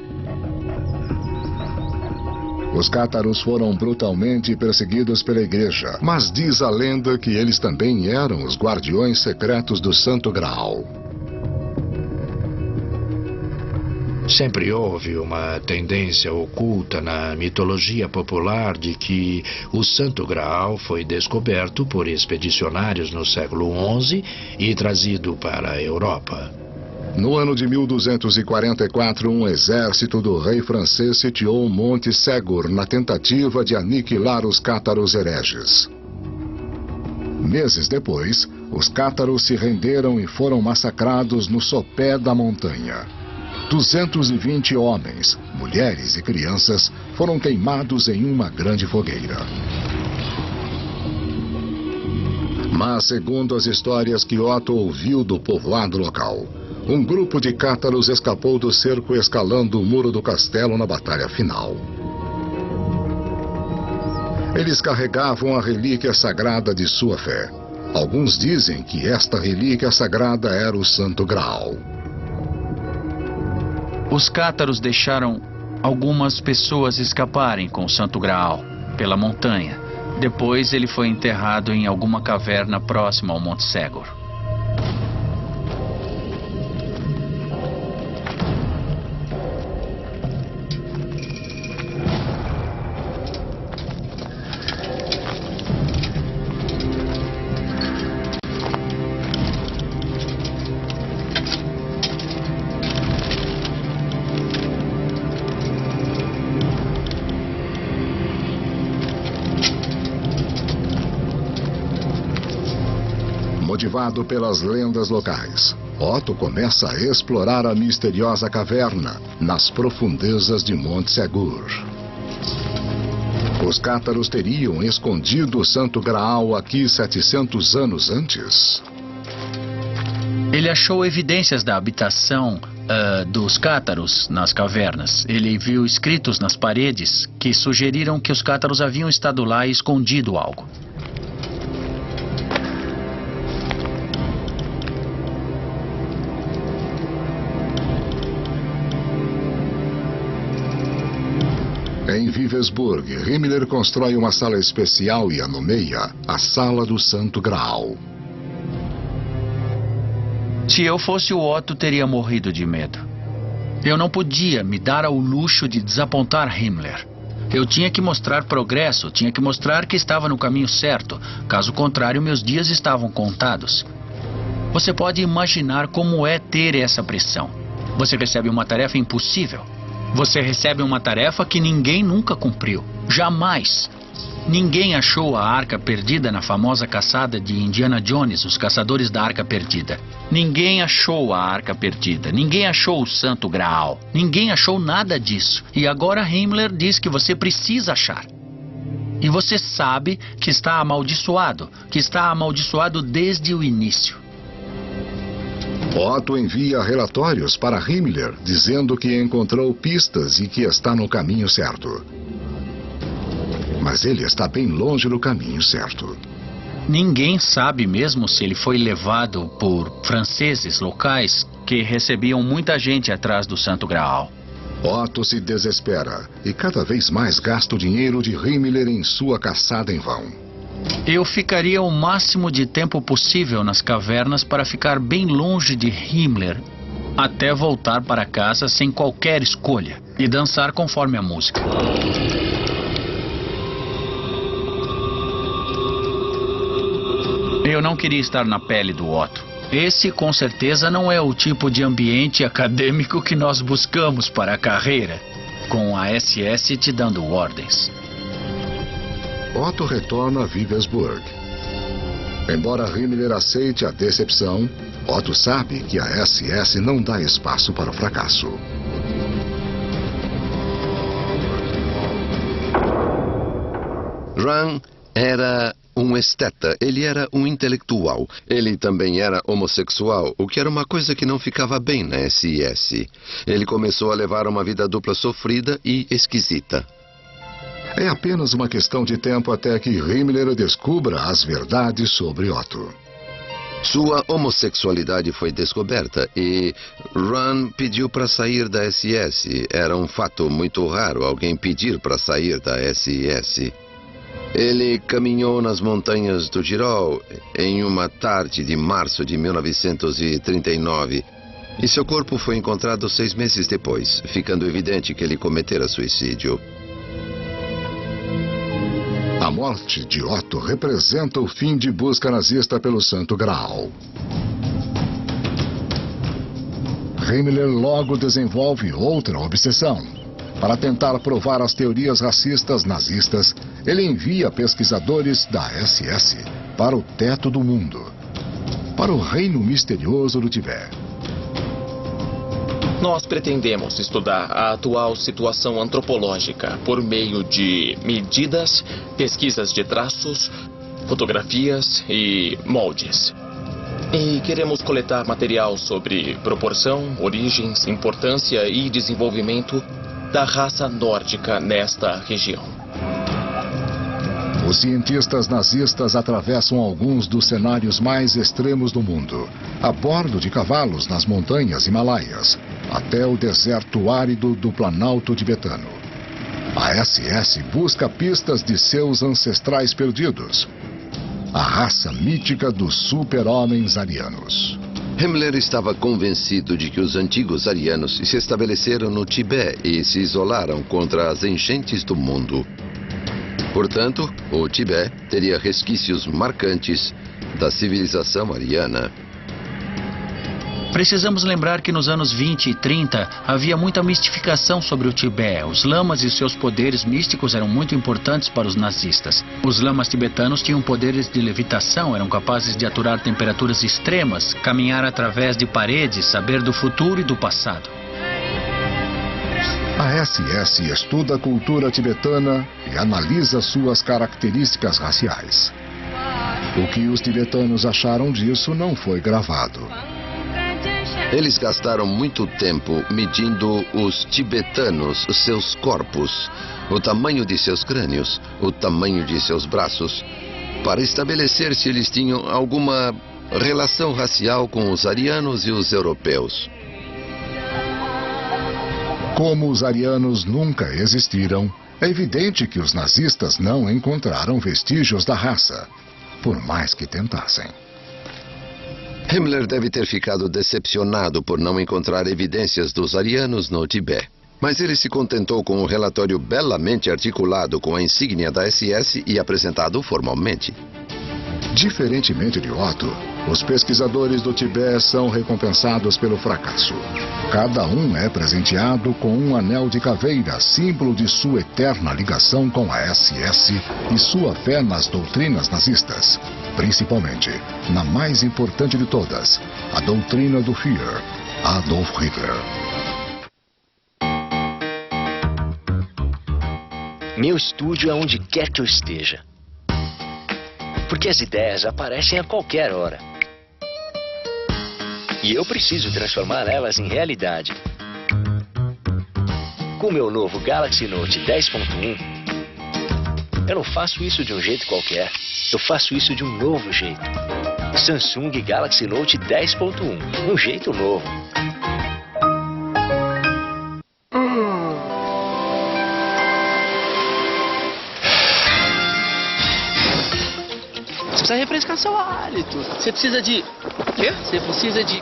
Os cátaros foram brutalmente perseguidos pela igreja, mas diz a lenda que eles também eram os guardiões secretos do Santo Graal. Sempre houve uma tendência oculta na mitologia popular de que o Santo Graal foi descoberto por expedicionários no século XI e trazido para a Europa. No ano de 1244, um exército do rei francês sitiou Monte Segur na tentativa de aniquilar os cátaros hereges. Meses depois, os cátaros se renderam e foram massacrados no sopé da montanha. 220 homens, mulheres e crianças foram queimados em uma grande fogueira. Mas, segundo as histórias que Otto ouviu do povoado local, um grupo de cátaros escapou do cerco escalando o muro do castelo na batalha final. Eles carregavam a relíquia sagrada de sua fé. Alguns dizem que esta relíquia sagrada era o Santo Graal. Os cátaros deixaram algumas pessoas escaparem com o Santo Graal pela montanha. Depois ele foi enterrado em alguma caverna próxima ao Monte Segur. Motivado pelas lendas locais, Otto começa a explorar a misteriosa caverna nas profundezas de Monte Segur. Os cátaros teriam escondido o Santo Graal aqui 700 anos antes? Ele achou evidências da habitação dos cátaros nas cavernas. Ele viu escritos nas paredes que sugeriram que os cátaros haviam estado lá e escondido algo. Em Wewelsburg, Himmler constrói uma sala especial e a nomeia a Sala do Santo Graal. Se eu fosse o Otto, teria morrido de medo. Eu não podia me dar ao luxo de desapontar Himmler. Eu tinha que mostrar progresso, tinha que mostrar que estava no caminho certo. Caso contrário, meus dias estavam contados. Você pode imaginar como é ter essa pressão. Você recebe uma tarefa impossível. Você recebe uma tarefa que ninguém nunca cumpriu. Jamais. Ninguém achou a Arca Perdida na famosa caçada de Indiana Jones, os caçadores da Arca Perdida. Ninguém achou a Arca Perdida. Ninguém achou o Santo Graal. Ninguém achou nada disso. E agora Himmler diz que você precisa achar. E você sabe que está amaldiçoado. Que está amaldiçoado desde o início. Otto envia relatórios para Himmler, dizendo que encontrou pistas e que está no caminho certo. Mas ele está bem longe do caminho certo. Ninguém sabe mesmo se ele foi levado por franceses locais que recebiam muita gente atrás do Santo Graal. Otto se desespera e cada vez mais gasta o dinheiro de Himmler em sua caçada em vão. Eu ficaria o máximo de tempo possível nas cavernas para ficar bem longe de Himmler, até voltar para casa sem qualquer escolha e dançar conforme a música. Eu não queria estar na pele do Otto. Esse, com certeza, não é o tipo de ambiente acadêmico que nós buscamos para a carreira, com a SS te dando ordens. Otto retorna a Wewelsburg. Embora Himmler aceite a decepção, Otto sabe que a SS não dá espaço para o fracasso. Ran era um esteta, ele era um intelectual. Ele também era homossexual, o que era uma coisa que não ficava bem na SS. Ele começou a levar uma vida dupla sofrida e esquisita. É apenas uma questão de tempo até que Himmler descubra as verdades sobre Otto. Sua homossexualidade foi descoberta e Ron pediu para sair da SS. Era um fato muito raro alguém pedir para sair da SS. Ele caminhou nas montanhas do Tirol em uma tarde de março de 1939 e seu corpo foi encontrado 6 meses depois, ficando evidente que ele cometera suicídio. A morte de Otto representa o fim de busca nazista pelo Santo Graal. Himmler logo desenvolve outra obsessão. Para tentar provar as teorias racistas nazistas, ele envia pesquisadores da SS para o teto do mundo, para o reino misterioso do Tibete. Nós pretendemos estudar a atual situação antropológica por meio de medidas, pesquisas de traços, fotografias e moldes. E queremos coletar material sobre proporção, origens, importância e desenvolvimento da raça nórdica nesta região. Os cientistas nazistas atravessam alguns dos cenários mais extremos do mundo, a bordo de cavalos nas montanhas Himalaias, até o deserto árido do Planalto tibetano. A SS busca pistas de seus ancestrais perdidos, a raça mítica dos super-homens arianos. Himmler estava convencido de que os antigos arianos se estabeleceram no Tibete e se isolaram contra as enchentes do mundo. Portanto, o Tibete teria resquícios marcantes da civilização ariana. Precisamos lembrar que nos anos 20 e 30 havia muita mistificação sobre o Tibete. Os lamas e seus poderes místicos eram muito importantes para os nazistas. Os lamas tibetanos tinham poderes de levitação, eram capazes de aturar temperaturas extremas, caminhar através de paredes, saber do futuro e do passado. A SS estuda a cultura tibetana e analisa suas características raciais. O que os tibetanos acharam disso não foi gravado. Eles gastaram muito tempo medindo os tibetanos, seus corpos, o tamanho de seus crânios, o tamanho de seus braços, para estabelecer se eles tinham alguma relação racial com os arianos e os europeus. Como os arianos nunca existiram, é evidente que os nazistas não encontraram vestígios da raça, por mais que tentassem. Himmler deve ter ficado decepcionado por não encontrar evidências dos arianos no Tibete. Mas ele se contentou com um relatório belamente articulado com a insígnia da SS e apresentado formalmente. Diferentemente de Otto, os pesquisadores do Tibete são recompensados pelo fracasso. Cada um é presenteado com um anel de caveira, símbolo de sua eterna ligação com a SS e sua fé nas doutrinas nazistas. Principalmente na mais importante de todas, a doutrina do Führer, Adolf Hitler. Meu estúdio é onde quer que eu esteja. Porque as ideias aparecem a qualquer hora. E eu preciso transformar elas em realidade. Com o meu novo Galaxy Note 10.1, eu não faço isso de um jeito qualquer. Eu faço isso de um novo jeito. Samsung Galaxy Note 10.1, um jeito novo. Você precisa refrescar seu hálito. Você precisa de... O quê? Você precisa de...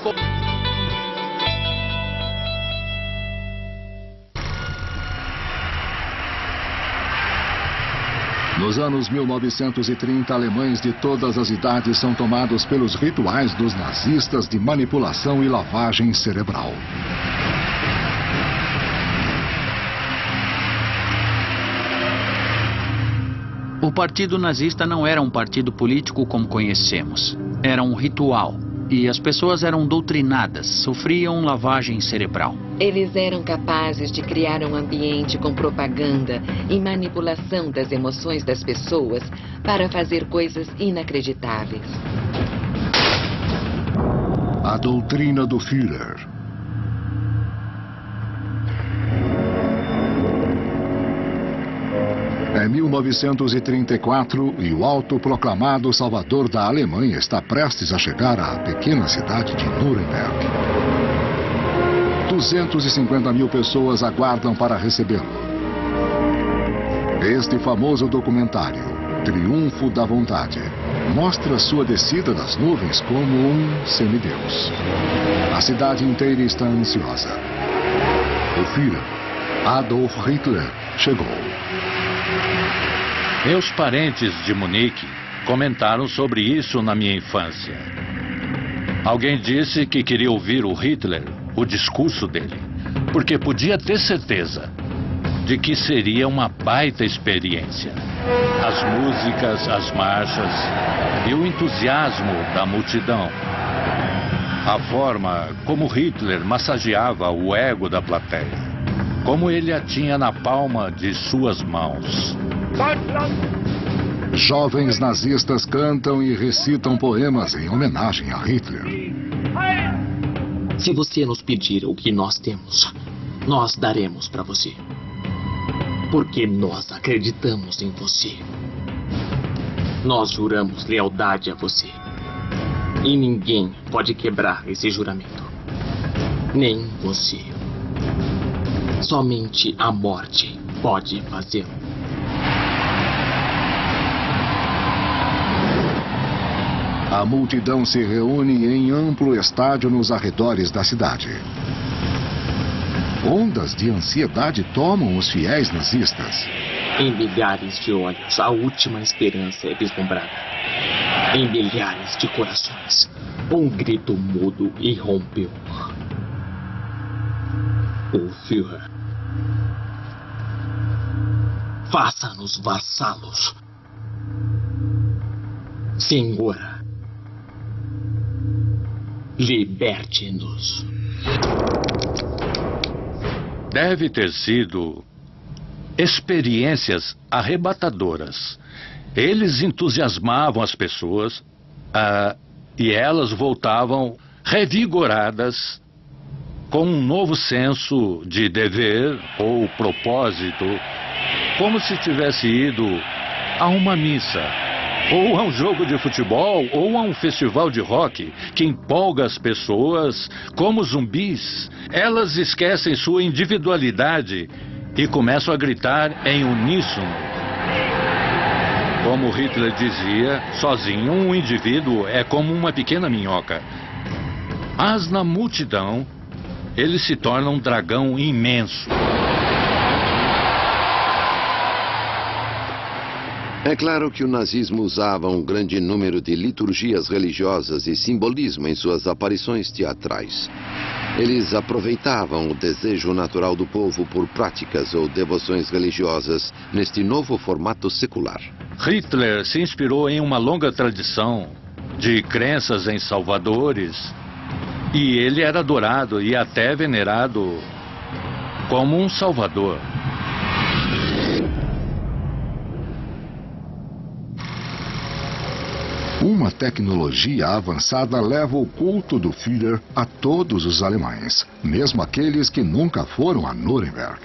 Nos anos 1930, alemães de todas as idades são tomados pelos rituais dos nazistas de manipulação e lavagem cerebral. O partido nazista não era um partido político como conhecemos. Era um ritual. E as pessoas eram doutrinadas, sofriam lavagem cerebral. Eles eram capazes de criar um ambiente com propaganda e manipulação das emoções das pessoas para fazer coisas inacreditáveis. A doutrina do Führer. É 1934 e o autoproclamado salvador da Alemanha está prestes a chegar à pequena cidade de Nuremberg. 250 mil pessoas aguardam para recebê-lo. Este famoso documentário, Triunfo da Vontade, mostra sua descida das nuvens como um semideus. A cidade inteira está ansiosa. O Führer, Adolf Hitler, chegou. Meus parentes de Munique comentaram sobre isso na minha infância. Alguém disse que queria ouvir o Hitler, o discurso dele, porque podia ter certeza de que seria uma baita experiência. As músicas, as marchas e o entusiasmo da multidão. A forma como Hitler massageava o ego da plateia, como ele a tinha na palma de suas mãos. Jovens nazistas cantam e recitam poemas em homenagem a Hitler. Se você nos pedir o que nós temos, nós daremos para você. Porque nós acreditamos em você. Nós juramos lealdade a você. E ninguém pode quebrar esse juramento. Nem você. Somente a morte pode fazê-lo. A multidão se reúne em amplo estádio nos arredores da cidade. Ondas de ansiedade tomam os fiéis nazistas. Em milhares de olhos, a última esperança é vislumbrada. Em milhares de corações, um grito mudo irrompeu. O Führer. Faça-nos vassalos. Senhora. Liberte-nos. Deve ter sido experiências arrebatadoras. Eles entusiasmavam as pessoas e elas voltavam revigoradas com um novo senso de dever ou propósito, como se tivesse ido a uma missa, ou a um jogo de futebol, ou a um festival de rock que empolga as pessoas como zumbis. Elas esquecem sua individualidade e começam a gritar em uníssono. Como Hitler dizia, sozinho um indivíduo é como uma pequena minhoca. Mas na multidão, ele se torna um dragão imenso. É claro que o nazismo usava um grande número de liturgias religiosas e simbolismo em suas aparições teatrais. Eles aproveitavam o desejo natural do povo por práticas ou devoções religiosas neste novo formato secular. Hitler se inspirou em uma longa tradição de crenças em salvadores, e ele era adorado e até venerado como um salvador. Uma tecnologia avançada leva o culto do Führer a todos os alemães, mesmo aqueles que nunca foram a Nuremberg.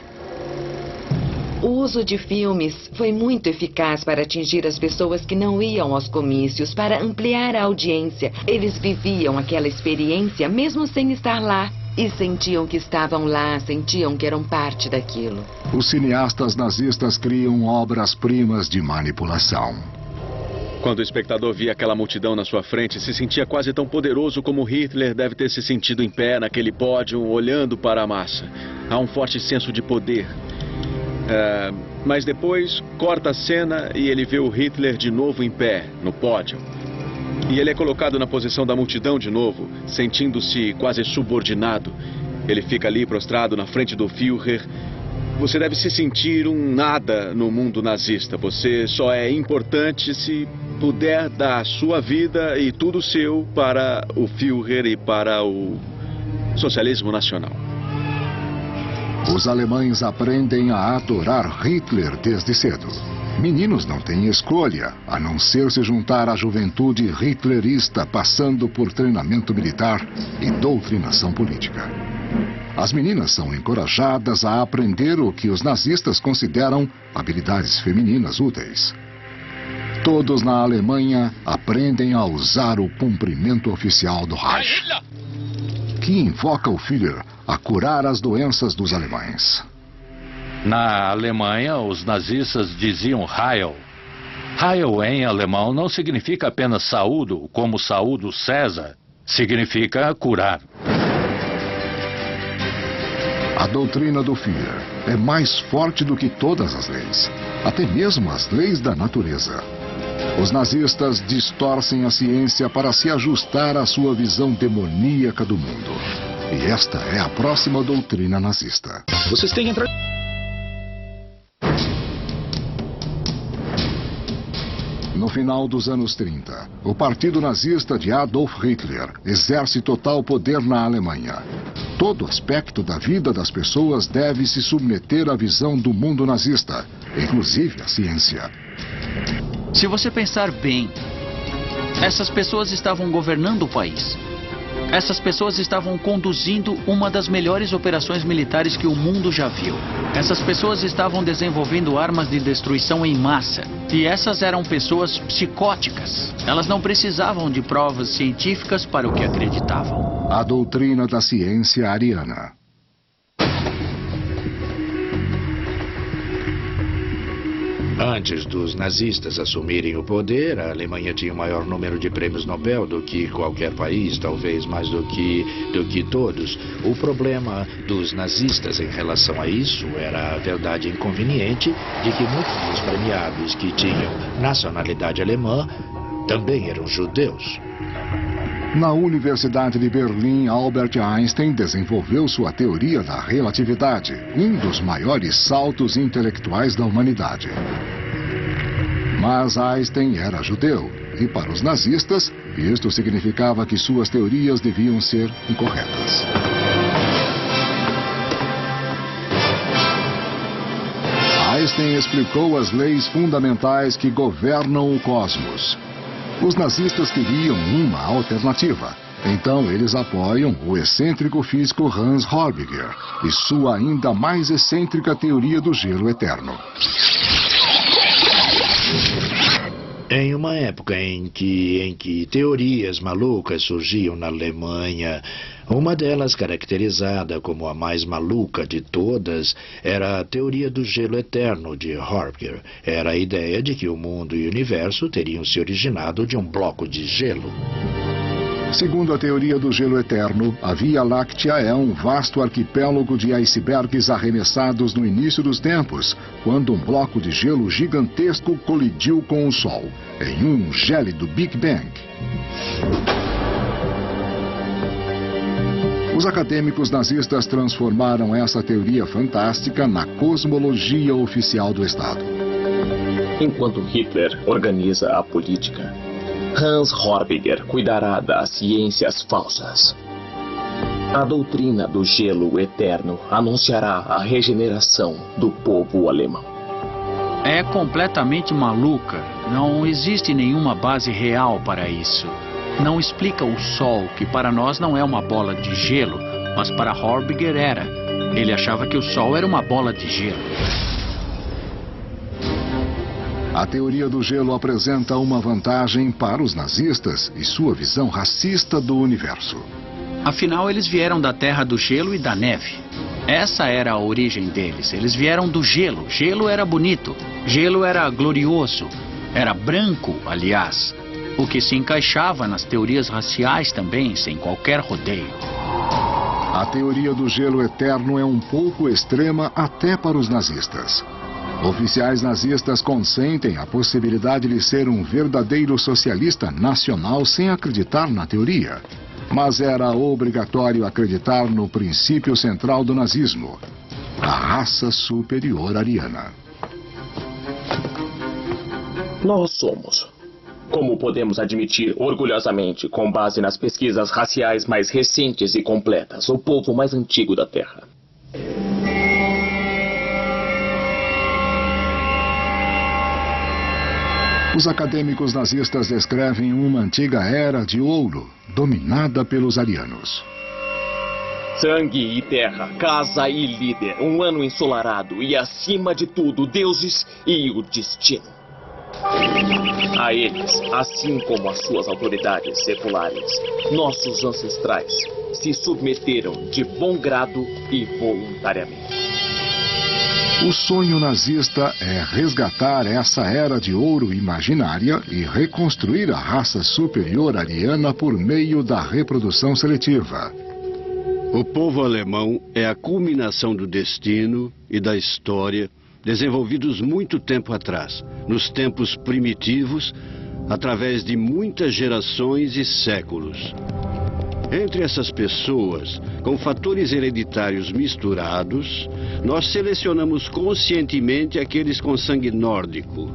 O uso de filmes foi muito eficaz para atingir as pessoas que não iam aos comícios, para ampliar a audiência. Eles viviam aquela experiência mesmo sem estar lá. E sentiam que estavam lá, sentiam que eram parte daquilo. Os cineastas nazistas criam obras-primas de manipulação. Quando o espectador via aquela multidão na sua frente, se sentia quase tão poderoso como Hitler deve ter se sentido em pé naquele pódio, olhando para a massa. Há um forte senso de poder. Mas depois corta a cena e ele vê o Hitler de novo em pé, no pódio. E ele é colocado na posição da multidão de novo, sentindo-se quase subordinado. Ele fica ali prostrado na frente do Führer você deve se sentir um nada no mundo nazista. Você só é importante se puder dar sua vida e tudo seu para o Führer e para o socialismo nacional. Os alemães aprendem a adorar Hitler desde cedo. Meninos não têm escolha, a não ser se juntar à juventude hitlerista, passando por treinamento militar e doutrinação política. As meninas são encorajadas a aprender o que os nazistas consideram habilidades femininas úteis. Todos na Alemanha aprendem a usar o cumprimento oficial do Reich, que invoca o Führer a curar as doenças dos alemães. Na Alemanha, os nazistas diziam Heil. Heil em alemão não significa apenas saúdo, como saúdo César. Significa curar. A doutrina do Führer é mais forte do que todas as leis, até mesmo as leis da natureza. Os nazistas distorcem a ciência para se ajustar à sua visão demoníaca do mundo. E esta é a próxima doutrina nazista. Vocês têm que entrar... No final dos anos 30, o partido nazista de Adolf Hitler exerce total poder na Alemanha. Todo aspecto da vida das pessoas deve se submeter à visão do mundo nazista, inclusive a ciência. Se você pensar bem, essas pessoas estavam governando o país. Essas pessoas estavam conduzindo uma das melhores operações militares que o mundo já viu. Essas pessoas estavam desenvolvendo armas de destruição em massa. E essas eram pessoas psicóticas. Elas não precisavam de provas científicas para o que acreditavam. A doutrina da ciência ariana. Antes dos nazistas assumirem o poder, a Alemanha tinha o maior número de prêmios Nobel do que qualquer país, talvez mais do que todos. O problema dos nazistas em relação a isso era a verdade inconveniente de que muitos dos premiados que tinham nacionalidade alemã também eram judeus. Na Universidade de Berlim, Albert Einstein desenvolveu sua teoria da relatividade, um dos maiores saltos intelectuais da humanidade. Mas Einstein era judeu, e para os nazistas, isto significava que suas teorias deviam ser incorretas. Einstein explicou as leis fundamentais que governam o cosmos. Os nazistas queriam uma alternativa. Então eles apoiam o excêntrico físico Hans Horbiger e sua ainda mais excêntrica teoria do gelo eterno. Em uma época em que teorias malucas surgiam na Alemanha, uma delas, caracterizada como a mais maluca de todas, era a teoria do gelo eterno de Horbiger. Era a ideia de que o mundo e o universo teriam se originado de um bloco de gelo. Segundo a teoria do gelo eterno, a Via Láctea é um vasto arquipélago de icebergs arremessados no início dos tempos, quando um bloco de gelo gigantesco colidiu com o Sol, em um gélido Big Bang. Os acadêmicos nazistas transformaram essa teoria fantástica na cosmologia oficial do Estado. Enquanto Hitler organiza a política, Hans Horbiger cuidará das ciências falsas. A doutrina do gelo eterno anunciará a regeneração do povo alemão. É completamente maluca. Não existe nenhuma base real para isso. Não explica o Sol, que para nós não é uma bola de gelo, mas para Horbiger era. Ele achava que o Sol era uma bola de gelo. A teoria do gelo apresenta uma vantagem para os nazistas e sua visão racista do universo. Afinal, eles vieram da terra do gelo e da neve. Essa era a origem deles. Eles vieram do gelo. Gelo era bonito. Gelo era glorioso. Era branco, aliás. O que se encaixava nas teorias raciais também, sem qualquer rodeio. A teoria do gelo eterno é um pouco extrema até para os nazistas. Oficiais nazistas consentem a possibilidade de ser um verdadeiro socialista nacional sem acreditar na teoria. Mas era obrigatório acreditar no princípio central do nazismo. a raça superior ariana. Nós somos, como podemos admitir orgulhosamente, com base nas pesquisas raciais mais recentes e completas, o povo mais antigo da Terra. Os acadêmicos nazistas descrevem uma antiga era de ouro, dominada pelos arianos. Sangue e terra, casa e líder, um ano ensolarado e, acima de tudo, deuses e o destino. A eles, assim como às suas autoridades seculares, nossos ancestrais se submeteram de bom grado e voluntariamente. O sonho nazista é resgatar essa era de ouro imaginária e reconstruir a raça superior ariana por meio da reprodução seletiva. O povo alemão é a culminação do destino e da história desenvolvidos muito tempo atrás, nos tempos primitivos, através de muitas gerações e séculos. Entre essas pessoas, com fatores hereditários misturados, nós selecionamos conscientemente aqueles com sangue nórdico,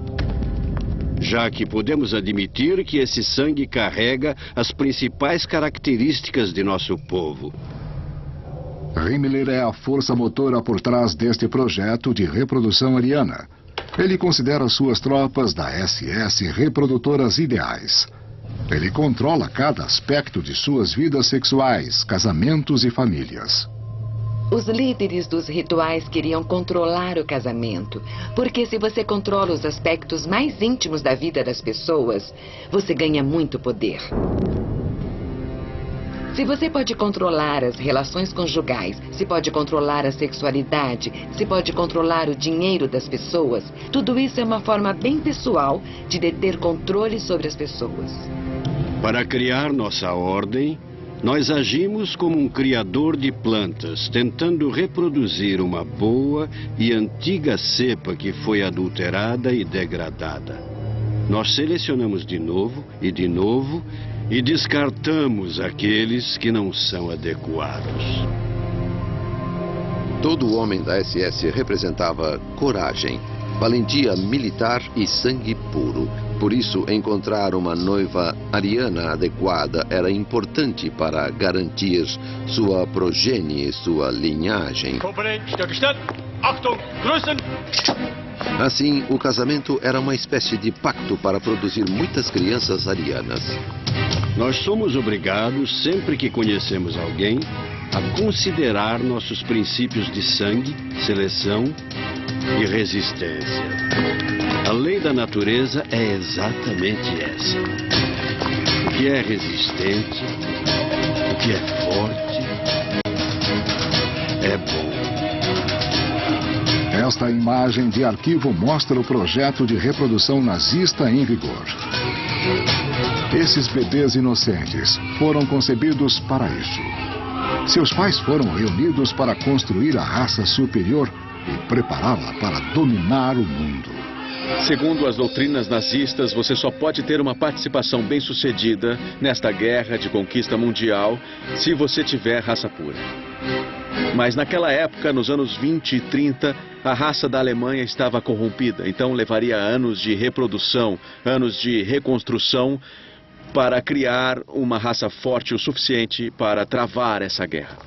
já que podemos admitir que esse sangue carrega as principais características de nosso povo. Himmler é a força motora por trás deste projeto de reprodução ariana. Ele considera suas tropas da SS reprodutoras ideais. Ele controla cada aspecto de suas vidas sexuais, casamentos e famílias. Os líderes dos rituais queriam controlar o casamento, porque se você controla os aspectos mais íntimos da vida das pessoas, você ganha muito poder. Se você pode controlar as relações conjugais, se pode controlar a sexualidade, se pode controlar o dinheiro das pessoas, tudo isso é uma forma bem pessoal de deter controle sobre as pessoas. Para criar nossa ordem, nós agimos como um criador de plantas, tentando reproduzir uma boa e antiga cepa que foi adulterada e degradada. Nós selecionamos de novo e descartamos aqueles que não são adequados. Todo homem da SS representava coragem, valentia militar e sangue puro. Por isso, encontrar uma noiva ariana adequada era importante para garantir sua progenie e sua linhagem. Assim, o casamento era uma espécie de pacto para produzir muitas crianças arianas. Nós somos obrigados, sempre que conhecemos alguém, a considerar nossos princípios de sangue, seleção e resistência. A lei da natureza é exatamente essa. O que é resistente, o que é forte, é bom. Esta imagem de arquivo mostra o projeto de reprodução nazista em vigor. Esses bebês inocentes foram concebidos para isso. Seus pais foram reunidos para construir a raça superior e prepará-la para dominar o mundo. Segundo as doutrinas nazistas, você só pode ter uma participação bem-sucedida nesta guerra de conquista mundial se você tiver raça pura. Mas naquela época, nos anos 20 e 30, a raça da Alemanha estava corrompida, então levaria anos de reprodução, anos de reconstrução para criar uma raça forte o suficiente para travar essa guerra.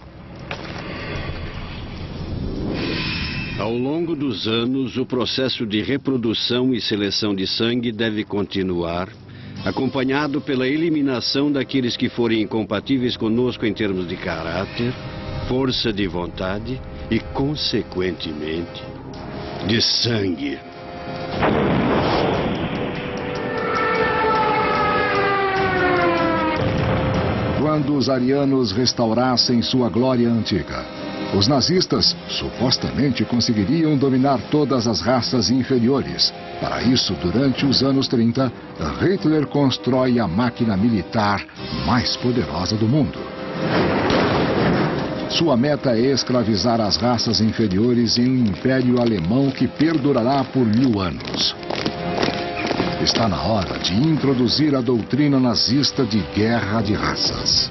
Ao longo dos anos, o processo de reprodução e seleção de sangue deve continuar, acompanhado pela eliminação daqueles que forem incompatíveis conosco em termos de caráter, força de vontade e, consequentemente, de sangue. Quando os arianos restaurassem sua glória antiga, os nazistas supostamente conseguiriam dominar todas as raças inferiores. Para isso, durante os anos 30, Hitler constrói a máquina militar mais poderosa do mundo. Sua meta é escravizar as raças inferiores em um império alemão que perdurará por 1000 anos. Está na hora de introduzir a doutrina nazista de guerra de raças.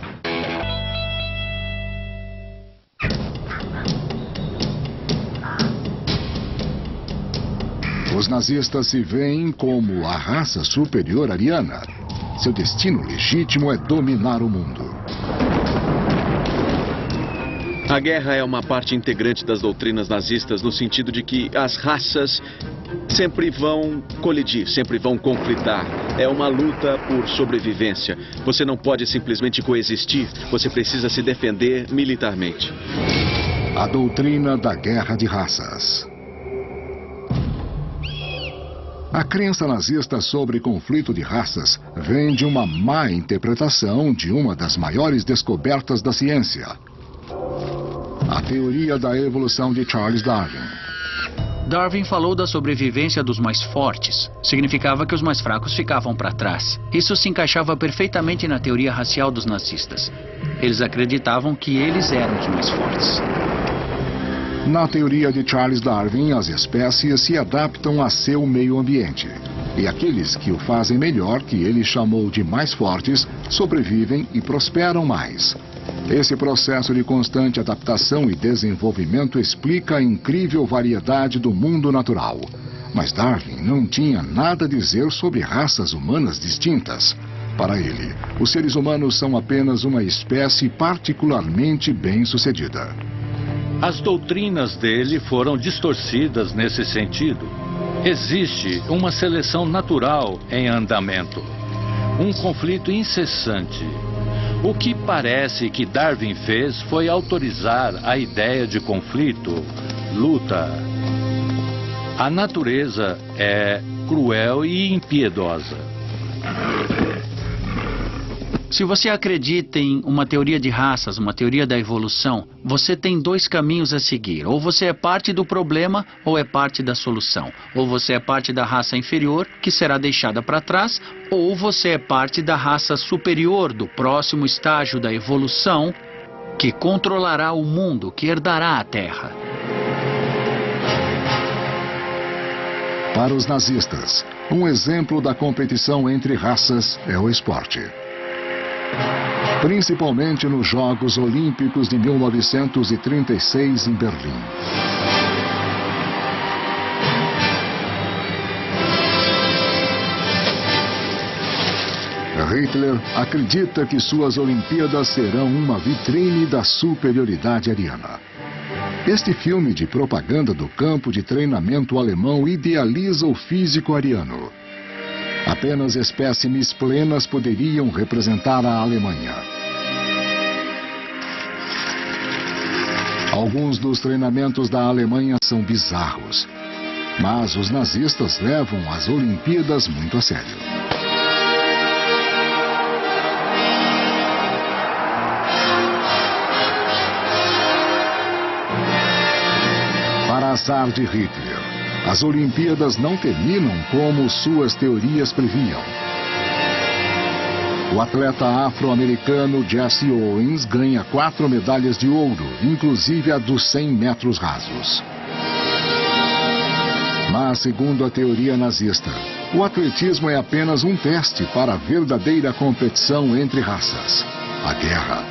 Os nazistas se veem como a raça superior ariana. Seu destino legítimo é dominar o mundo. A guerra é uma parte integrante das doutrinas nazistas no sentido de que as raças sempre vão colidir, sempre vão conflitar. É uma luta por sobrevivência. Você não pode simplesmente coexistir, você precisa se defender militarmente. A doutrina da guerra de raças. A crença nazista sobre conflito de raças vem de uma má interpretação de uma das maiores descobertas da ciência. A teoria da evolução de Charles Darwin. Darwin falou da sobrevivência dos mais fortes. Significava que os mais fracos ficavam para trás. Isso se encaixava perfeitamente na teoria racial dos nazistas. Eles acreditavam que eles eram os mais fortes. Na teoria de Charles Darwin, as espécies se adaptam a seu meio ambiente. E aqueles que o fazem melhor, que ele chamou de mais fortes, sobrevivem e prosperam mais. Esse processo de constante adaptação e desenvolvimento explica a incrível variedade do mundo natural. Mas Darwin não tinha nada a dizer sobre raças humanas distintas. Para ele, os seres humanos são apenas uma espécie particularmente bem-sucedida. As doutrinas dele foram distorcidas nesse sentido. Existe uma seleção natural em andamento, um conflito incessante. O que parece que Darwin fez foi autorizar a ideia de conflito, luta. A natureza é cruel e impiedosa. Se você acredita em uma teoria de raças, uma teoria da evolução, você tem dois caminhos a seguir. Ou você é parte do problema, ou é parte da solução. Ou você é parte da raça inferior, que será deixada para trás, ou você é parte da raça superior, do próximo estágio da evolução, que controlará o mundo, que herdará a Terra. Para os nazistas, um exemplo da competição entre raças é o esporte. Principalmente nos Jogos Olímpicos de 1936 em Berlim. Hitler acredita que suas Olimpíadas serão uma vitrine da superioridade ariana. Este filme de propaganda do campo de treinamento alemão idealiza o físico ariano. Apenas espécimes plenas poderiam representar a Alemanha. Alguns dos treinamentos da Alemanha são bizarros, mas os nazistas levam as Olimpíadas muito a sério. Para azar de Hitler, as Olimpíadas não terminam como suas teorias previam. O atleta afro-americano Jesse Owens ganha 4 medalhas de ouro, inclusive a dos 100 metros rasos. Mas, segundo a teoria nazista, o atletismo é apenas um teste para a verdadeira competição entre raças, a guerra.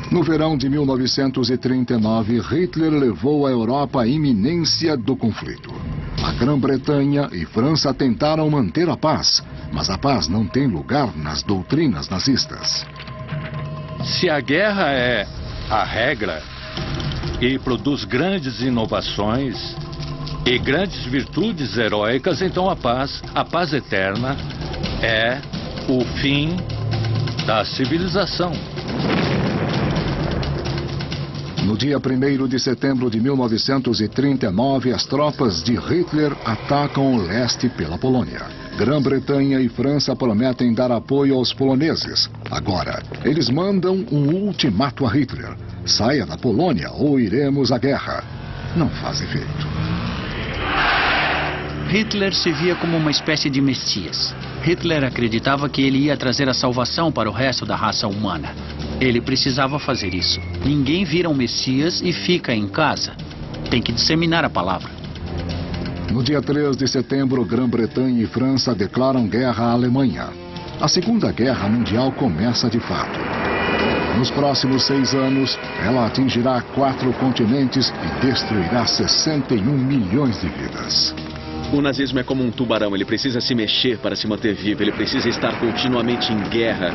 No verão de 1939, Hitler levou a Europa à iminência do conflito. A Grã-Bretanha e França tentaram manter a paz, mas a paz não tem lugar nas doutrinas nazistas. Se a guerra é a regra e produz grandes inovações e grandes virtudes heróicas, então a paz eterna, é o fim da civilização. No dia 1º de setembro de 1939, as tropas de Hitler atacam o leste pela Polônia. Grã-Bretanha e França prometem dar apoio aos poloneses. Agora, eles mandam um ultimato a Hitler. Saia da Polônia ou iremos à guerra. Não faz efeito. Hitler se via como uma espécie de messias. Hitler acreditava que ele ia trazer a salvação para o resto da raça humana. Ele precisava fazer isso. Ninguém vira um messias e fica em casa. Tem que disseminar a palavra. No dia 3 de setembro, Grã-Bretanha e França declaram guerra à Alemanha. A Segunda Guerra Mundial começa de fato. Nos próximos 6 anos, ela atingirá 4 continentes e destruirá 61 milhões de vidas. O nazismo é como um tubarão, ele precisa se mexer para se manter vivo, ele precisa estar continuamente em guerra.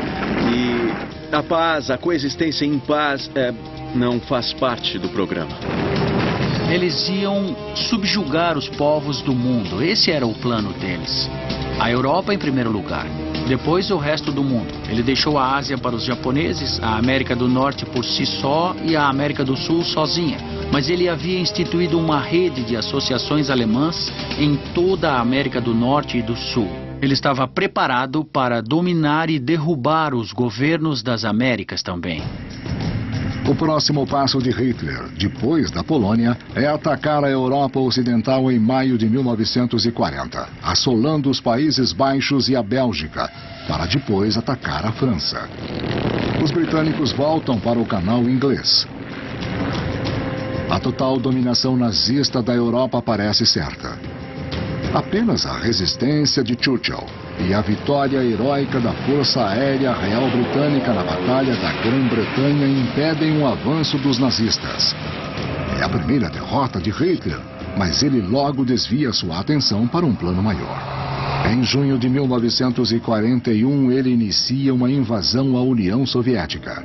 E a paz, a coexistência em paz, não faz parte do programa. Eles iam subjugar os povos do mundo, esse era o plano deles. A Europa em primeiro lugar, depois o resto do mundo. Ele deixou a Ásia para os japoneses, a América do Norte por si só e a América do Sul sozinha. Mas ele havia instituído uma rede de associações alemãs em toda a América do Norte e do Sul. Ele estava preparado para dominar e derrubar os governos das Américas também. O próximo passo de Hitler, depois da Polônia, é atacar a Europa Ocidental em maio de 1940, assolando os Países Baixos e a Bélgica, para depois atacar a França. Os britânicos voltam para o canal inglês. A total dominação nazista da Europa parece certa. Apenas a resistência de Churchill e a vitória heróica da Força Aérea Real Britânica na Batalha da Grã-Bretanha impedem o avanço dos nazistas. É a primeira derrota de Hitler, mas ele logo desvia sua atenção para um plano maior. Em junho de 1941, ele inicia uma invasão à União Soviética.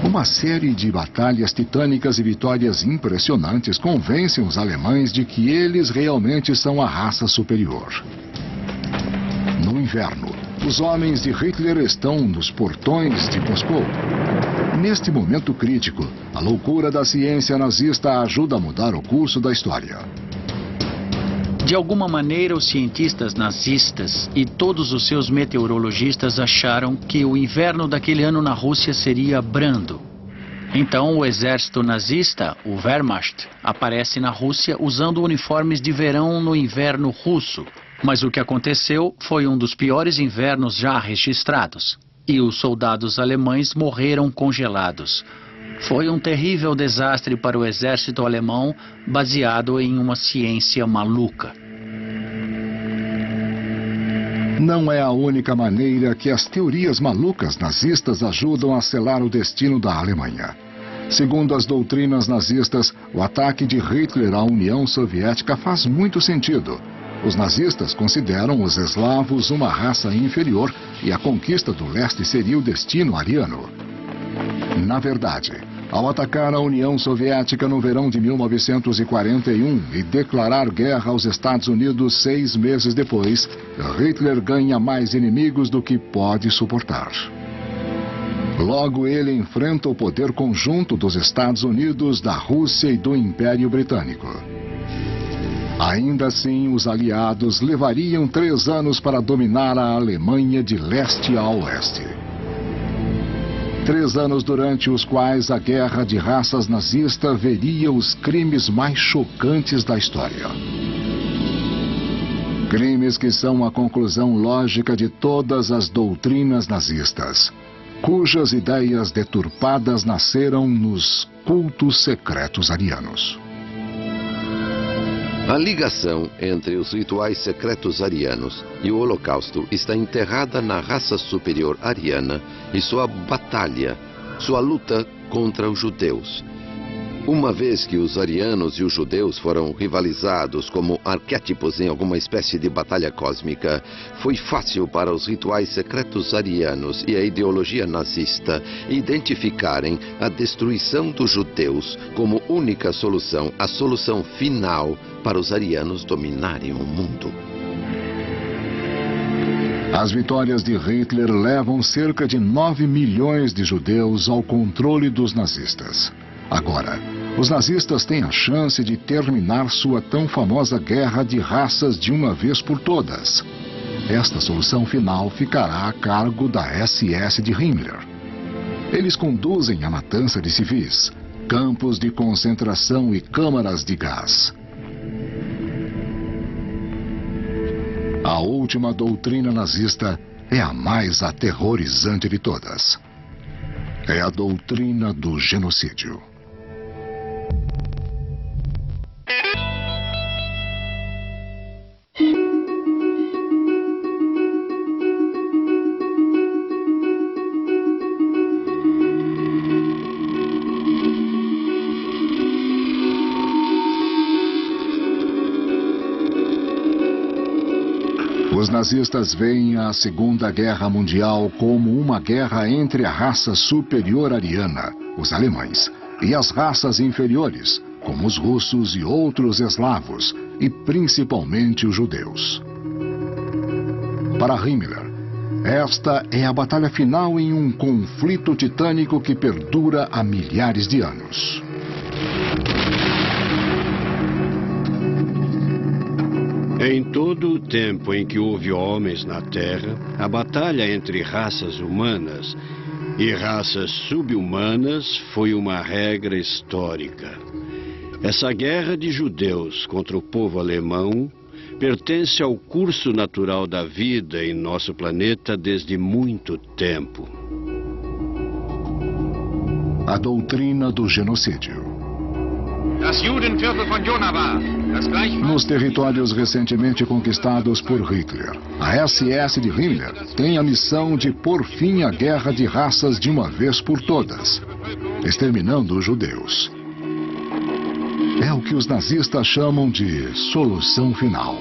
Uma série de batalhas titânicas e vitórias impressionantes convencem os alemães de que eles realmente são a raça superior. No inverno, os homens de Hitler estão nos portões de Moscou. Neste momento crítico, a loucura da ciência nazista ajuda a mudar o curso da história. De alguma maneira, os cientistas nazistas e todos os seus meteorologistas acharam que o inverno daquele ano na Rússia seria brando. Então, o exército nazista, o Wehrmacht, aparece na Rússia usando uniformes de verão no inverno russo. Mas o que aconteceu foi um dos piores invernos já registrados. E os soldados alemães morreram congelados. Foi um terrível desastre para o exército alemão, baseado em uma ciência maluca. Não é a única maneira que as teorias malucas nazistas ajudam a selar o destino da Alemanha. Segundo as doutrinas nazistas, o ataque de Hitler à União Soviética faz muito sentido. Os nazistas consideram os eslavos uma raça inferior e a conquista do leste seria o destino ariano. Na verdade, ao atacar a União Soviética no verão de 1941 e declarar guerra aos Estados Unidos 6 meses depois, Hitler ganha mais inimigos do que pode suportar. Logo, ele enfrenta o poder conjunto dos Estados Unidos, da Rússia e do Império Britânico. Ainda assim, os aliados levariam 3 anos para dominar a Alemanha de leste a oeste. 3 anos durante os quais a guerra de raças nazista veria os crimes mais chocantes da história. Crimes que são a conclusão lógica de todas as doutrinas nazistas, cujas ideias deturpadas nasceram nos cultos secretos arianos. A ligação entre os rituais secretos arianos e o Holocausto está enterrada na raça superior ariana e sua batalha, sua luta contra os judeus. Uma vez que os arianos e os judeus foram rivalizados como arquétipos em alguma espécie de batalha cósmica, foi fácil para os rituais secretos arianos e a ideologia nazista identificarem a destruição dos judeus como única solução, a solução final para os arianos dominarem o mundo. As vitórias de Hitler levam cerca de 9 milhões de judeus ao controle dos nazistas. Agora, os nazistas têm a chance de terminar sua tão famosa guerra de raças de uma vez por todas. Esta solução final ficará a cargo da SS de Himmler. Eles conduzem a matança de civis, campos de concentração e câmaras de gás. A última doutrina nazista é a mais aterrorizante de todas. É a doutrina do genocídio. Os nazistas veem a Segunda Guerra Mundial como uma guerra entre a raça superior ariana, os alemães, e as raças inferiores, como os russos e outros eslavos, e principalmente os judeus. Para Himmler, esta é a batalha final em um conflito titânico que perdura há milhares de anos. Em todo o tempo em que houve homens na Terra, a batalha entre raças humanas e raças subhumanas foi uma regra histórica. Essa guerra de judeus contra o povo alemão pertence ao curso natural da vida em nosso planeta desde muito tempo. A doutrina do genocídio. Nos territórios recentemente conquistados por Hitler, a SS de Himmler tem a missão de pôr fim à guerra de raças de uma vez por todas, exterminando os judeus. É o que os nazistas chamam de solução final.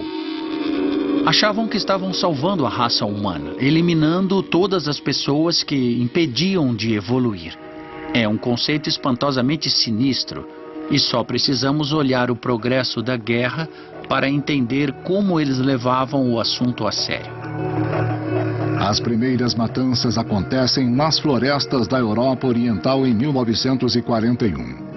Achavam que estavam salvando a raça humana, eliminando todas as pessoas que impediam de evoluir. É um conceito espantosamente sinistro. E só precisamos olhar o progresso da guerra para entender como eles levavam o assunto a sério. As primeiras matanças acontecem nas florestas da Europa Oriental em 1941.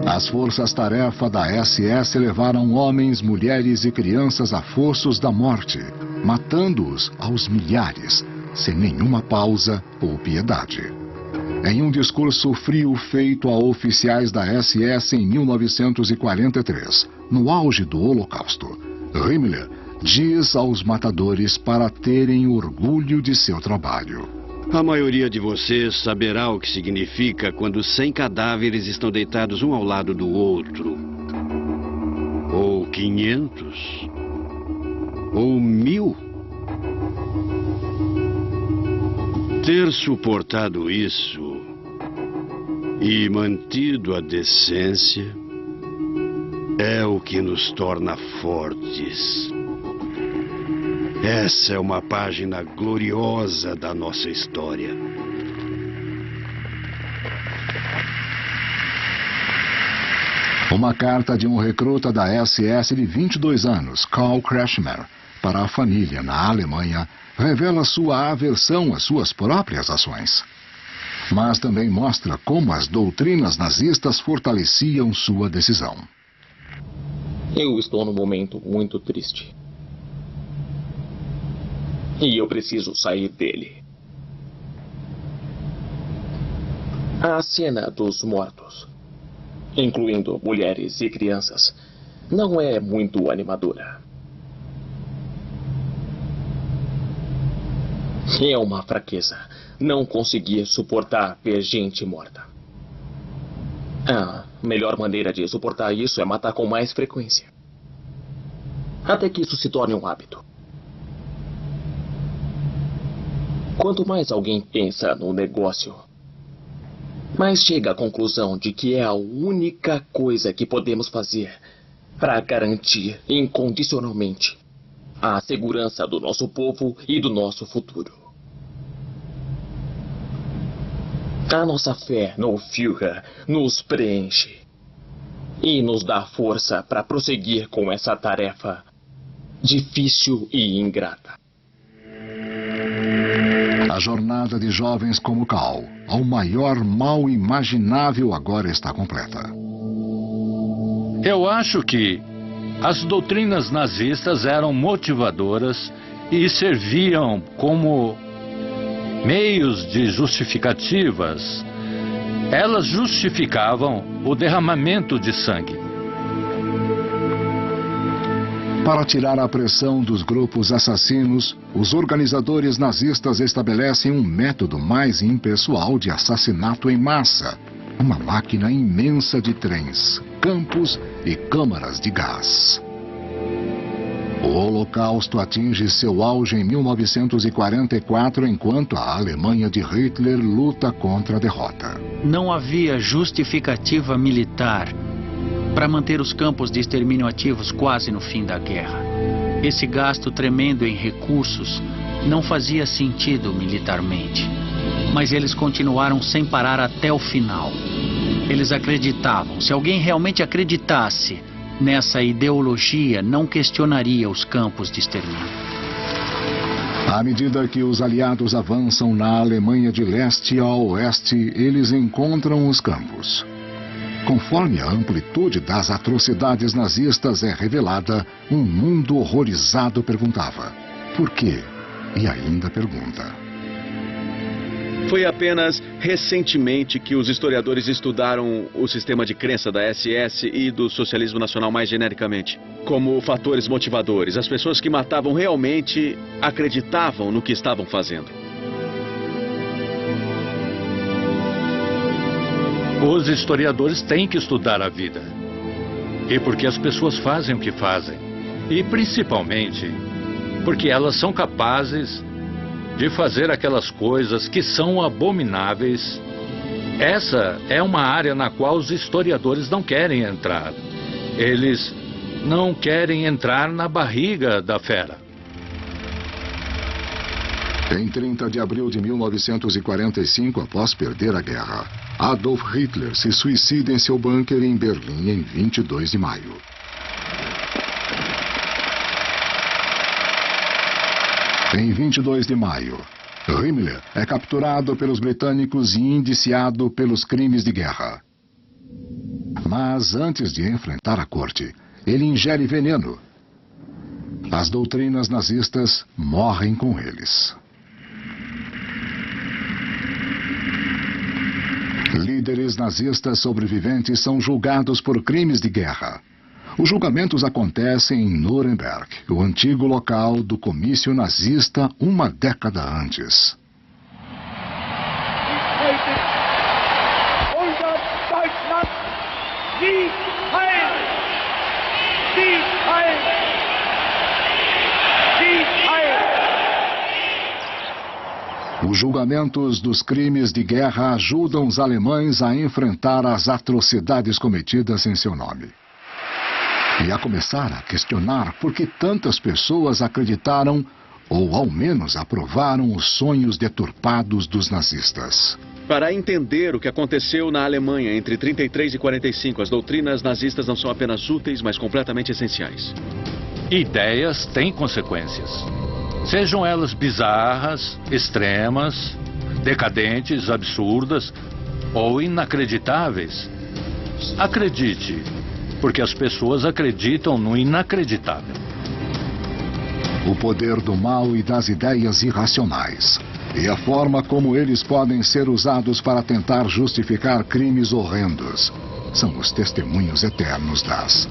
As forças-tarefa da SS levaram homens, mulheres e crianças a fossos da morte, matando-os aos milhares, sem nenhuma pausa ou piedade. Em um discurso frio feito a oficiais da SS em 1943, no auge do Holocausto, Himmler diz aos matadores para terem orgulho de seu trabalho. A maioria de vocês saberá o que significa quando 100 cadáveres estão deitados um ao lado do outro. Ou 500. Ou 1000. Ter suportado isso e mantido a decência é o que nos torna fortes. Essa é uma página gloriosa da nossa história. Uma carta de um recruta da SS de 22 anos, Karl Kretschmer, para a família na Alemanha, revela sua aversão às suas próprias ações. Mas também mostra como as doutrinas nazistas fortaleciam sua decisão. Eu estou num momento muito triste. E eu preciso sair dele. A cena dos mortos, incluindo mulheres e crianças, não é muito animadora. É uma fraqueza não conseguir suportar ver gente morta. A melhor maneira de suportar isso é matar com mais frequência. Até que isso se torne um hábito. Quanto mais alguém pensa no negócio, mais chega à conclusão de que é a única coisa que podemos fazer para garantir incondicionalmente a segurança do nosso povo e do nosso futuro. A nossa fé no Führer nos preenche e nos dá força para prosseguir com essa tarefa difícil e ingrata. A jornada de jovens como Karl ao maior mal imaginável agora está completa. Eu acho que as doutrinas nazistas eram motivadoras e serviam como meios de justificativas. Elas justificavam o derramamento de sangue. Para tirar a pressão dos grupos assassinos, os organizadores nazistas estabelecem um método mais impessoal de assassinato em massa. Uma máquina imensa de trens, campos e câmaras de gás. O Holocausto atinge seu auge em 1944, enquanto a Alemanha de Hitler luta contra a derrota. Não havia justificativa militar para manter os campos de extermínio ativos quase no fim da guerra. Esse gasto tremendo em recursos não fazia sentido militarmente. Mas eles continuaram sem parar até o final. Eles acreditavam. Se alguém realmente acreditasse nessa ideologia, não questionaria os campos de extermínio. À medida que os aliados avançam na Alemanha de leste a oeste, eles encontram os campos. Conforme a amplitude das atrocidades nazistas é revelada, um mundo horrorizado perguntava: por quê? E ainda pergunta. Foi apenas recentemente que os historiadores estudaram o sistema de crença da SS e do socialismo nacional mais genericamente, como fatores motivadores. As pessoas que matavam realmente acreditavam no que estavam fazendo. Os historiadores têm que estudar a vida. E porque as pessoas fazem o que fazem. E principalmente porque elas são capazes de fazer aquelas coisas que são abomináveis. Essa é uma área na qual os historiadores não querem entrar. Eles não querem entrar na barriga da fera. Em 30 de abril de 1945, após perder a guerra, Adolf Hitler se suicida em seu bunker em Berlim em 22 de maio. Em 22 de maio, Himmler é capturado pelos britânicos e indiciado pelos crimes de guerra. Mas antes de enfrentar a corte, ele ingere veneno. As doutrinas nazistas morrem com eles. Líderes nazistas sobreviventes são julgados por crimes de guerra. Os julgamentos acontecem em Nuremberg, o antigo local do comício nazista uma década antes. Os julgamentos dos crimes de guerra ajudam os alemães a enfrentar as atrocidades cometidas em seu nome. E a começar a questionar por que tantas pessoas acreditaram, ou ao menos aprovaram, os sonhos deturpados dos nazistas. Para entender o que aconteceu na Alemanha entre 33 e 45, as doutrinas nazistas não são apenas úteis, mas completamente essenciais. Ideias têm consequências. Sejam elas bizarras, extremas, decadentes, absurdas ou inacreditáveis. Acredite, porque as pessoas acreditam no inacreditável. O poder do mal e das ideias irracionais. E a forma como eles podem ser usados para tentar justificar crimes horrendos. São os testemunhos eternos das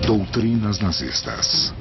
doutrinas nazistas.